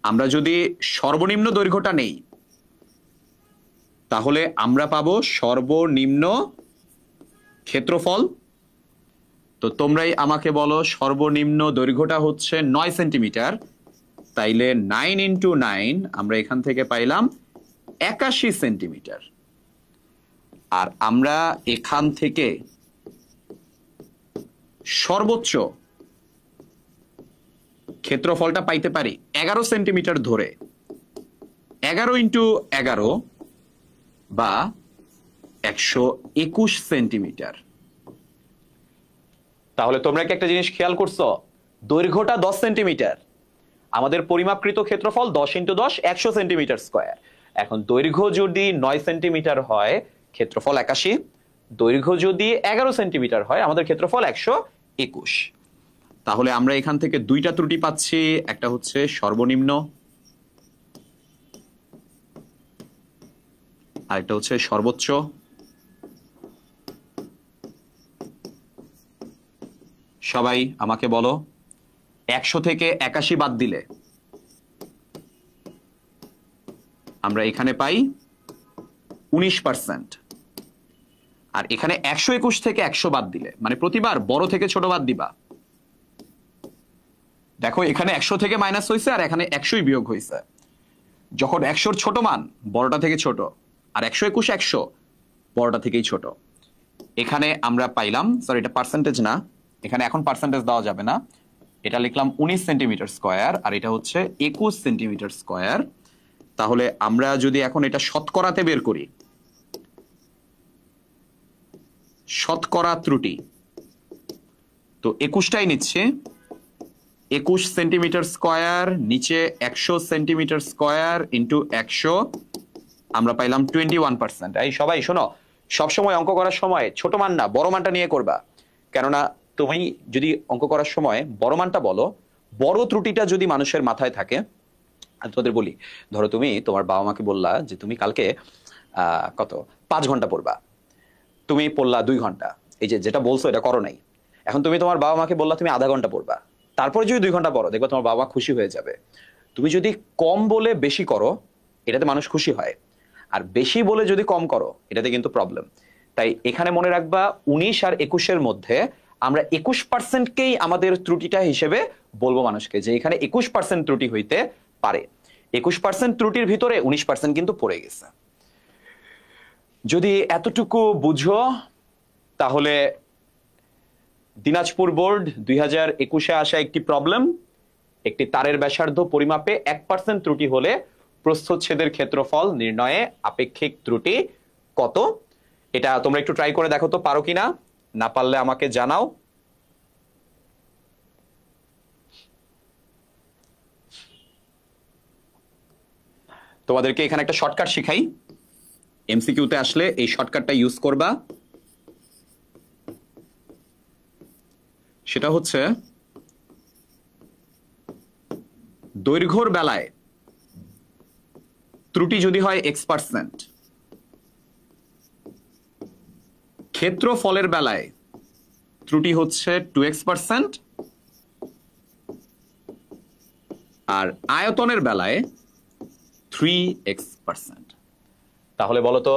আমরা যদি সর্বনিম্ন দৈর্ঘ্যটা নেই তাহলে আমরা পাবো সর্বনিম্ন ক্ষেত্রফল। তো তোমরাই আমাকে বলো সর্বনিম্ন দৈর্ঘ্যটা হচ্ছে 9 সেন্টিমিটার, তাইলে 9 ইন্টু 9 আমরা এখান থেকে পাইলাম 81 সেন্টিমিটার। আর আমরা এখান থেকে সর্বোচ্চ ক্ষেত্রফলটা পাইতে পারি 11 সেন্টিমিটার ধরে। 11 ইন্টু 11 বা 121 সেন্টিমিটার। তাহলে তোমরা কি একটা জিনিস খেয়াল করছো? দৈর্ঘ্যটা 10 সেন্টিমিটার, আমাদের পরিমাপকৃত ক্ষেত্রফল 10 ইন্টু 10 100 সেন্টিমিটার স্কয়ার। এখন দৈর্ঘ্য যদি 9 সেন্টিমিটার হয় ক্ষেত্রফল 81, দৈর্ঘ্য যদি 11 সেন্টিমিটার হয় আমাদের ক্ষেত্রফল 121। তাহলে আমরা এখান থেকে দুইটা ত্রুটি পাচ্ছি, একটা হচ্ছে সর্বনিম্ন আর একটা হচ্ছে সর্বোচ্চ। সবাই আমাকে বলো 100 থেকে 81 বাদ দিলে আমরা এখানে পাই 19%। আর এখানে 121 থেকে 100 বাদ দিলে, মানে প্রতিবার বড় থেকে ছোট বাদ দিবা। দেখো এখানে 100 থেকে মাইনাস হয়েছে আর এখানে 100 বিয়োগ হয়েছে। যখন 100-র ছোট মান বড়টা থেকে ছোট আর 121 100 বড়টা থেকেই ছোট, এখানে আমরা পাইলাম, সরি এটা পার্সেন্টেজ না, এখানে এখন পার্সেন্টেজ দেওয়া যাবে না, এটা লিখলাম 19 সেন্টিমিটার স্কয়ার আর এটা হচ্ছে 21 সেন্টিমিটার স্কয়ার। তাহলে আমরা যদি এখন এটা শতকরাতে বের করি, শতকরা ত্রুটি তো 21টাই নিচ্ছে, 21 সেন্টিমিটার স্কয়ার নিচে 100 সেন্টিমিটার স্কয়ার ইন্টু 100, আমরা পাইলাম 21%। এই সবাই শোনো, সবসময় অঙ্ক করার সময় ছোট মান না বড় মানটা নিয়ে করবা, কেননা তুমি যদি অঙ্ক করার সময় বড় মানটা বলো, বড় ত্রুটিটা যদি মানুষের মাথায় থাকে। আমি তোমাদের বলি, ধরো তুমি তোমার বাবা মাকে বললা যে তুমি কালকে কত 5 ঘন্টা পড়বা, তুমি পড়লা 2 ঘন্টা, এই যে যেটা বলছো এটা করো নাই। এখন তুমি তোমার বাবা মাকে বললা তুমি আধা ঘন্টা পড়বা, তারপরে যদি 2 ঘন্টা পড়ো দেখবা তোমার বাবা খুশি হয়ে যাবে। তুমি যদি কম বলে বেশি করো এটাতে মানুষ খুশি হয়, আর বেশি বলে যদি কম করো এটাতে কিন্তু প্রবলেম। তাই এখানে মনে রাখবা 19 আর 21-এর মধ্যে আমরা 21%কেই আমাদের ত্রুটিটা হিসেবে বলবো মানুষকে, যে এখানে 21% ত্রুটি হইতে পারে। 21% ত্রুটির ভিতরে 19% কিন্তু পড়ে গেছে। যদি এতটুকু বুঝো তাহলে দিনাজপুর বোর্ড 2021-এ আসা একটি প্রবলেম, একটি তারের ব্যাসার্ধ পরিমাপে 1% ত্রুটি হলে প্রস্থচ্ছেদের ক্ষেত্রফল নির্ণয়ে আপেক্ষিক ত্রুটি কত। এটা তোমরা একটু ট্রাই করে দেখো তো পারো কিনা, না পারলে আমাকে জানাও। তোমাদেরকে এখানে একটা শর্টকাট শিখাই, এমসিকিউতে আসলে এই শর্টকাটটা ইউজ করবা। সেটা হচ্ছে দৈর্ঘ্যর বেলায় ত্রুটি যদি হয় x%, ক্ষেত্রফলের বেলায় ত্রুটি হচ্ছে 2x%, আর আয়তনের বেলায় 3x%। তাহলে বলতো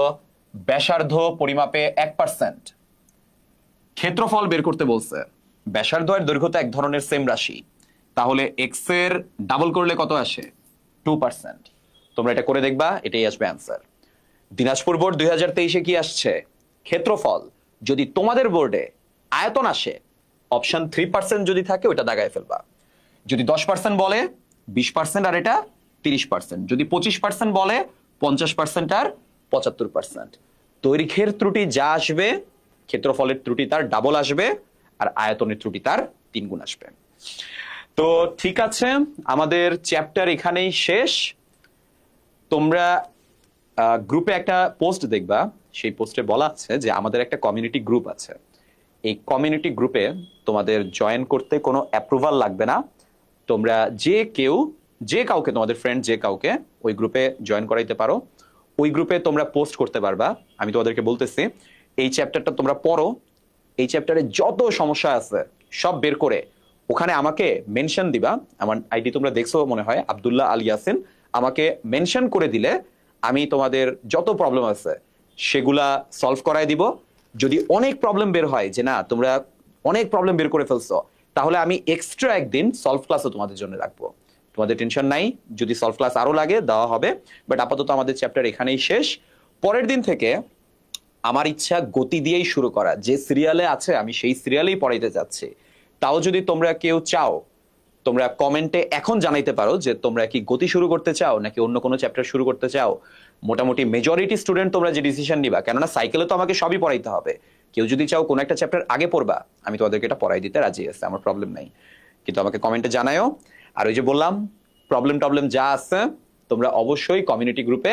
ব্যাসার্ধ পরিমাপে 1%, ক্ষেত্রফল বের করতে বলছে, ব্যাসার্ধ আর দৈর্ঘ্য তো এক ধরনের সেম রাশি, তাহলে x এর ডাবল করলে কত আসে? 2%। তোমরা এটা করে দেখবা, এটাই আসবে অ্যান্সার। দিনাজপুর বোর্ড 2023-এ কি আসছে? ক্ষেত্রফল। যদি তোমাদের বোর্ডে আয়তন আসে, অপশন 3% যদি থাকে ওটা দাগায় ফেলবা। যদি 10% বলে 20%, আর এটা 30%। যদি 25% বলে 50% আর 75%। দৈর্ঘ্যের ত্রুটি যা আসবে, ক্ষেত্রফলের ত্রুটি তার ডাবল আসবে, আর আয়তনের ত্রুটি তার 3 গুণ আসবে। তো ঠিক আছে, আমাদের চ্যাপ্টার এখানেই শেষ। তোমরা গ্রুপে একটা পোস্ট দেখবা, সেই পোস্টে বলা আছে যে আমাদের একটা কমিউনিটি গ্রুপ আছে। এই কমিউনিটি গ্রুপে তোমাদের জয়েন করতে কোনো অ্যাপ্রুভাল লাগবে না। তোমরা যে কাউকে তোমাদের ফ্রেন্ড যে কাউকে ওই গ্রুপে জয়েন করাইতে পারো। ওই গ্রুপে তোমরা পোস্ট করতে পারবা। আমি তোমাদেরকে বলতেছি, এই চ্যাপ্টারটা তোমরা পড়ো, এই চ্যাপ্টারে যত সমস্যা আছে সব বের করে ওখানে আমাকে মেনশন দিবা। আমার আইডি তোমরা দেখছো মনে হয়, আব্দুল্লাহ আল ইয়াসিন। আমাকে মেনশন করে দিলে আমি তোমাদের যত প্রবলেম আছে সেগুলা সলভ করাই দিব। যদি অনেক প্রবলেম বের হয় যে না তোমরা অনেক প্রবলেম বের করে ফেলছো, তাহলে আমি এক্সট্রা একদিন সলভ ক্লাসও তোমাদের জন্য রাখবো। তোমাদের টেনশন নাই, যদি সলভ ক্লাস আরো লাগে দেওয়া হবে। বাট আপাতত আমাদের চ্যাপ্টার এখানেই শেষ। পরের দিন থেকে আমার ইচ্ছা গতি দিয়েই শুরু করা, যে সিরিয়ালে আছে আমি সেই সিরিয়ালেই পড়াইতে যাচ্ছি। তাও যদি তোমরা কেউ চাও, তোমরা কমেন্টে এখন জানাইতে পারো যে তোমরা কি গতি শুরু করতে চাও নাকি অন্য কোনো চ্যাপ্টার শুরু করতে চাও। মোটামুটি মেজরিটি স্টুডেন্ট তোমরা যে ডিসিশন নিবা, কেননা সাইকেলে তো আমাকে সবই পড়াইতে হবে। কেউ যদি চাও কোনো একটা চ্যাপ্টার আগে পড়বা, আমি তোমাদেরকে এটা পড়াই দিতে রাজি আছি, আমার প্রবলেম নাই। কিন্তু আমাকে কমেন্টে জানায়ও। আর ওই যে বললাম, প্রবলেম যা আছে তোমরা অবশ্যই কমিউনিটি গ্রুপে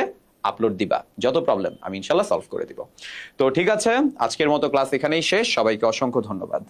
আপলোড দিবা। যত প্রবলেম আমি ইনশাল্লাহ সলভ করে দিব। তো ঠিক আছে, আজকের মতো ক্লাস এখানেই শেষ। সবাইকে অসংখ্য ধন্যবাদ।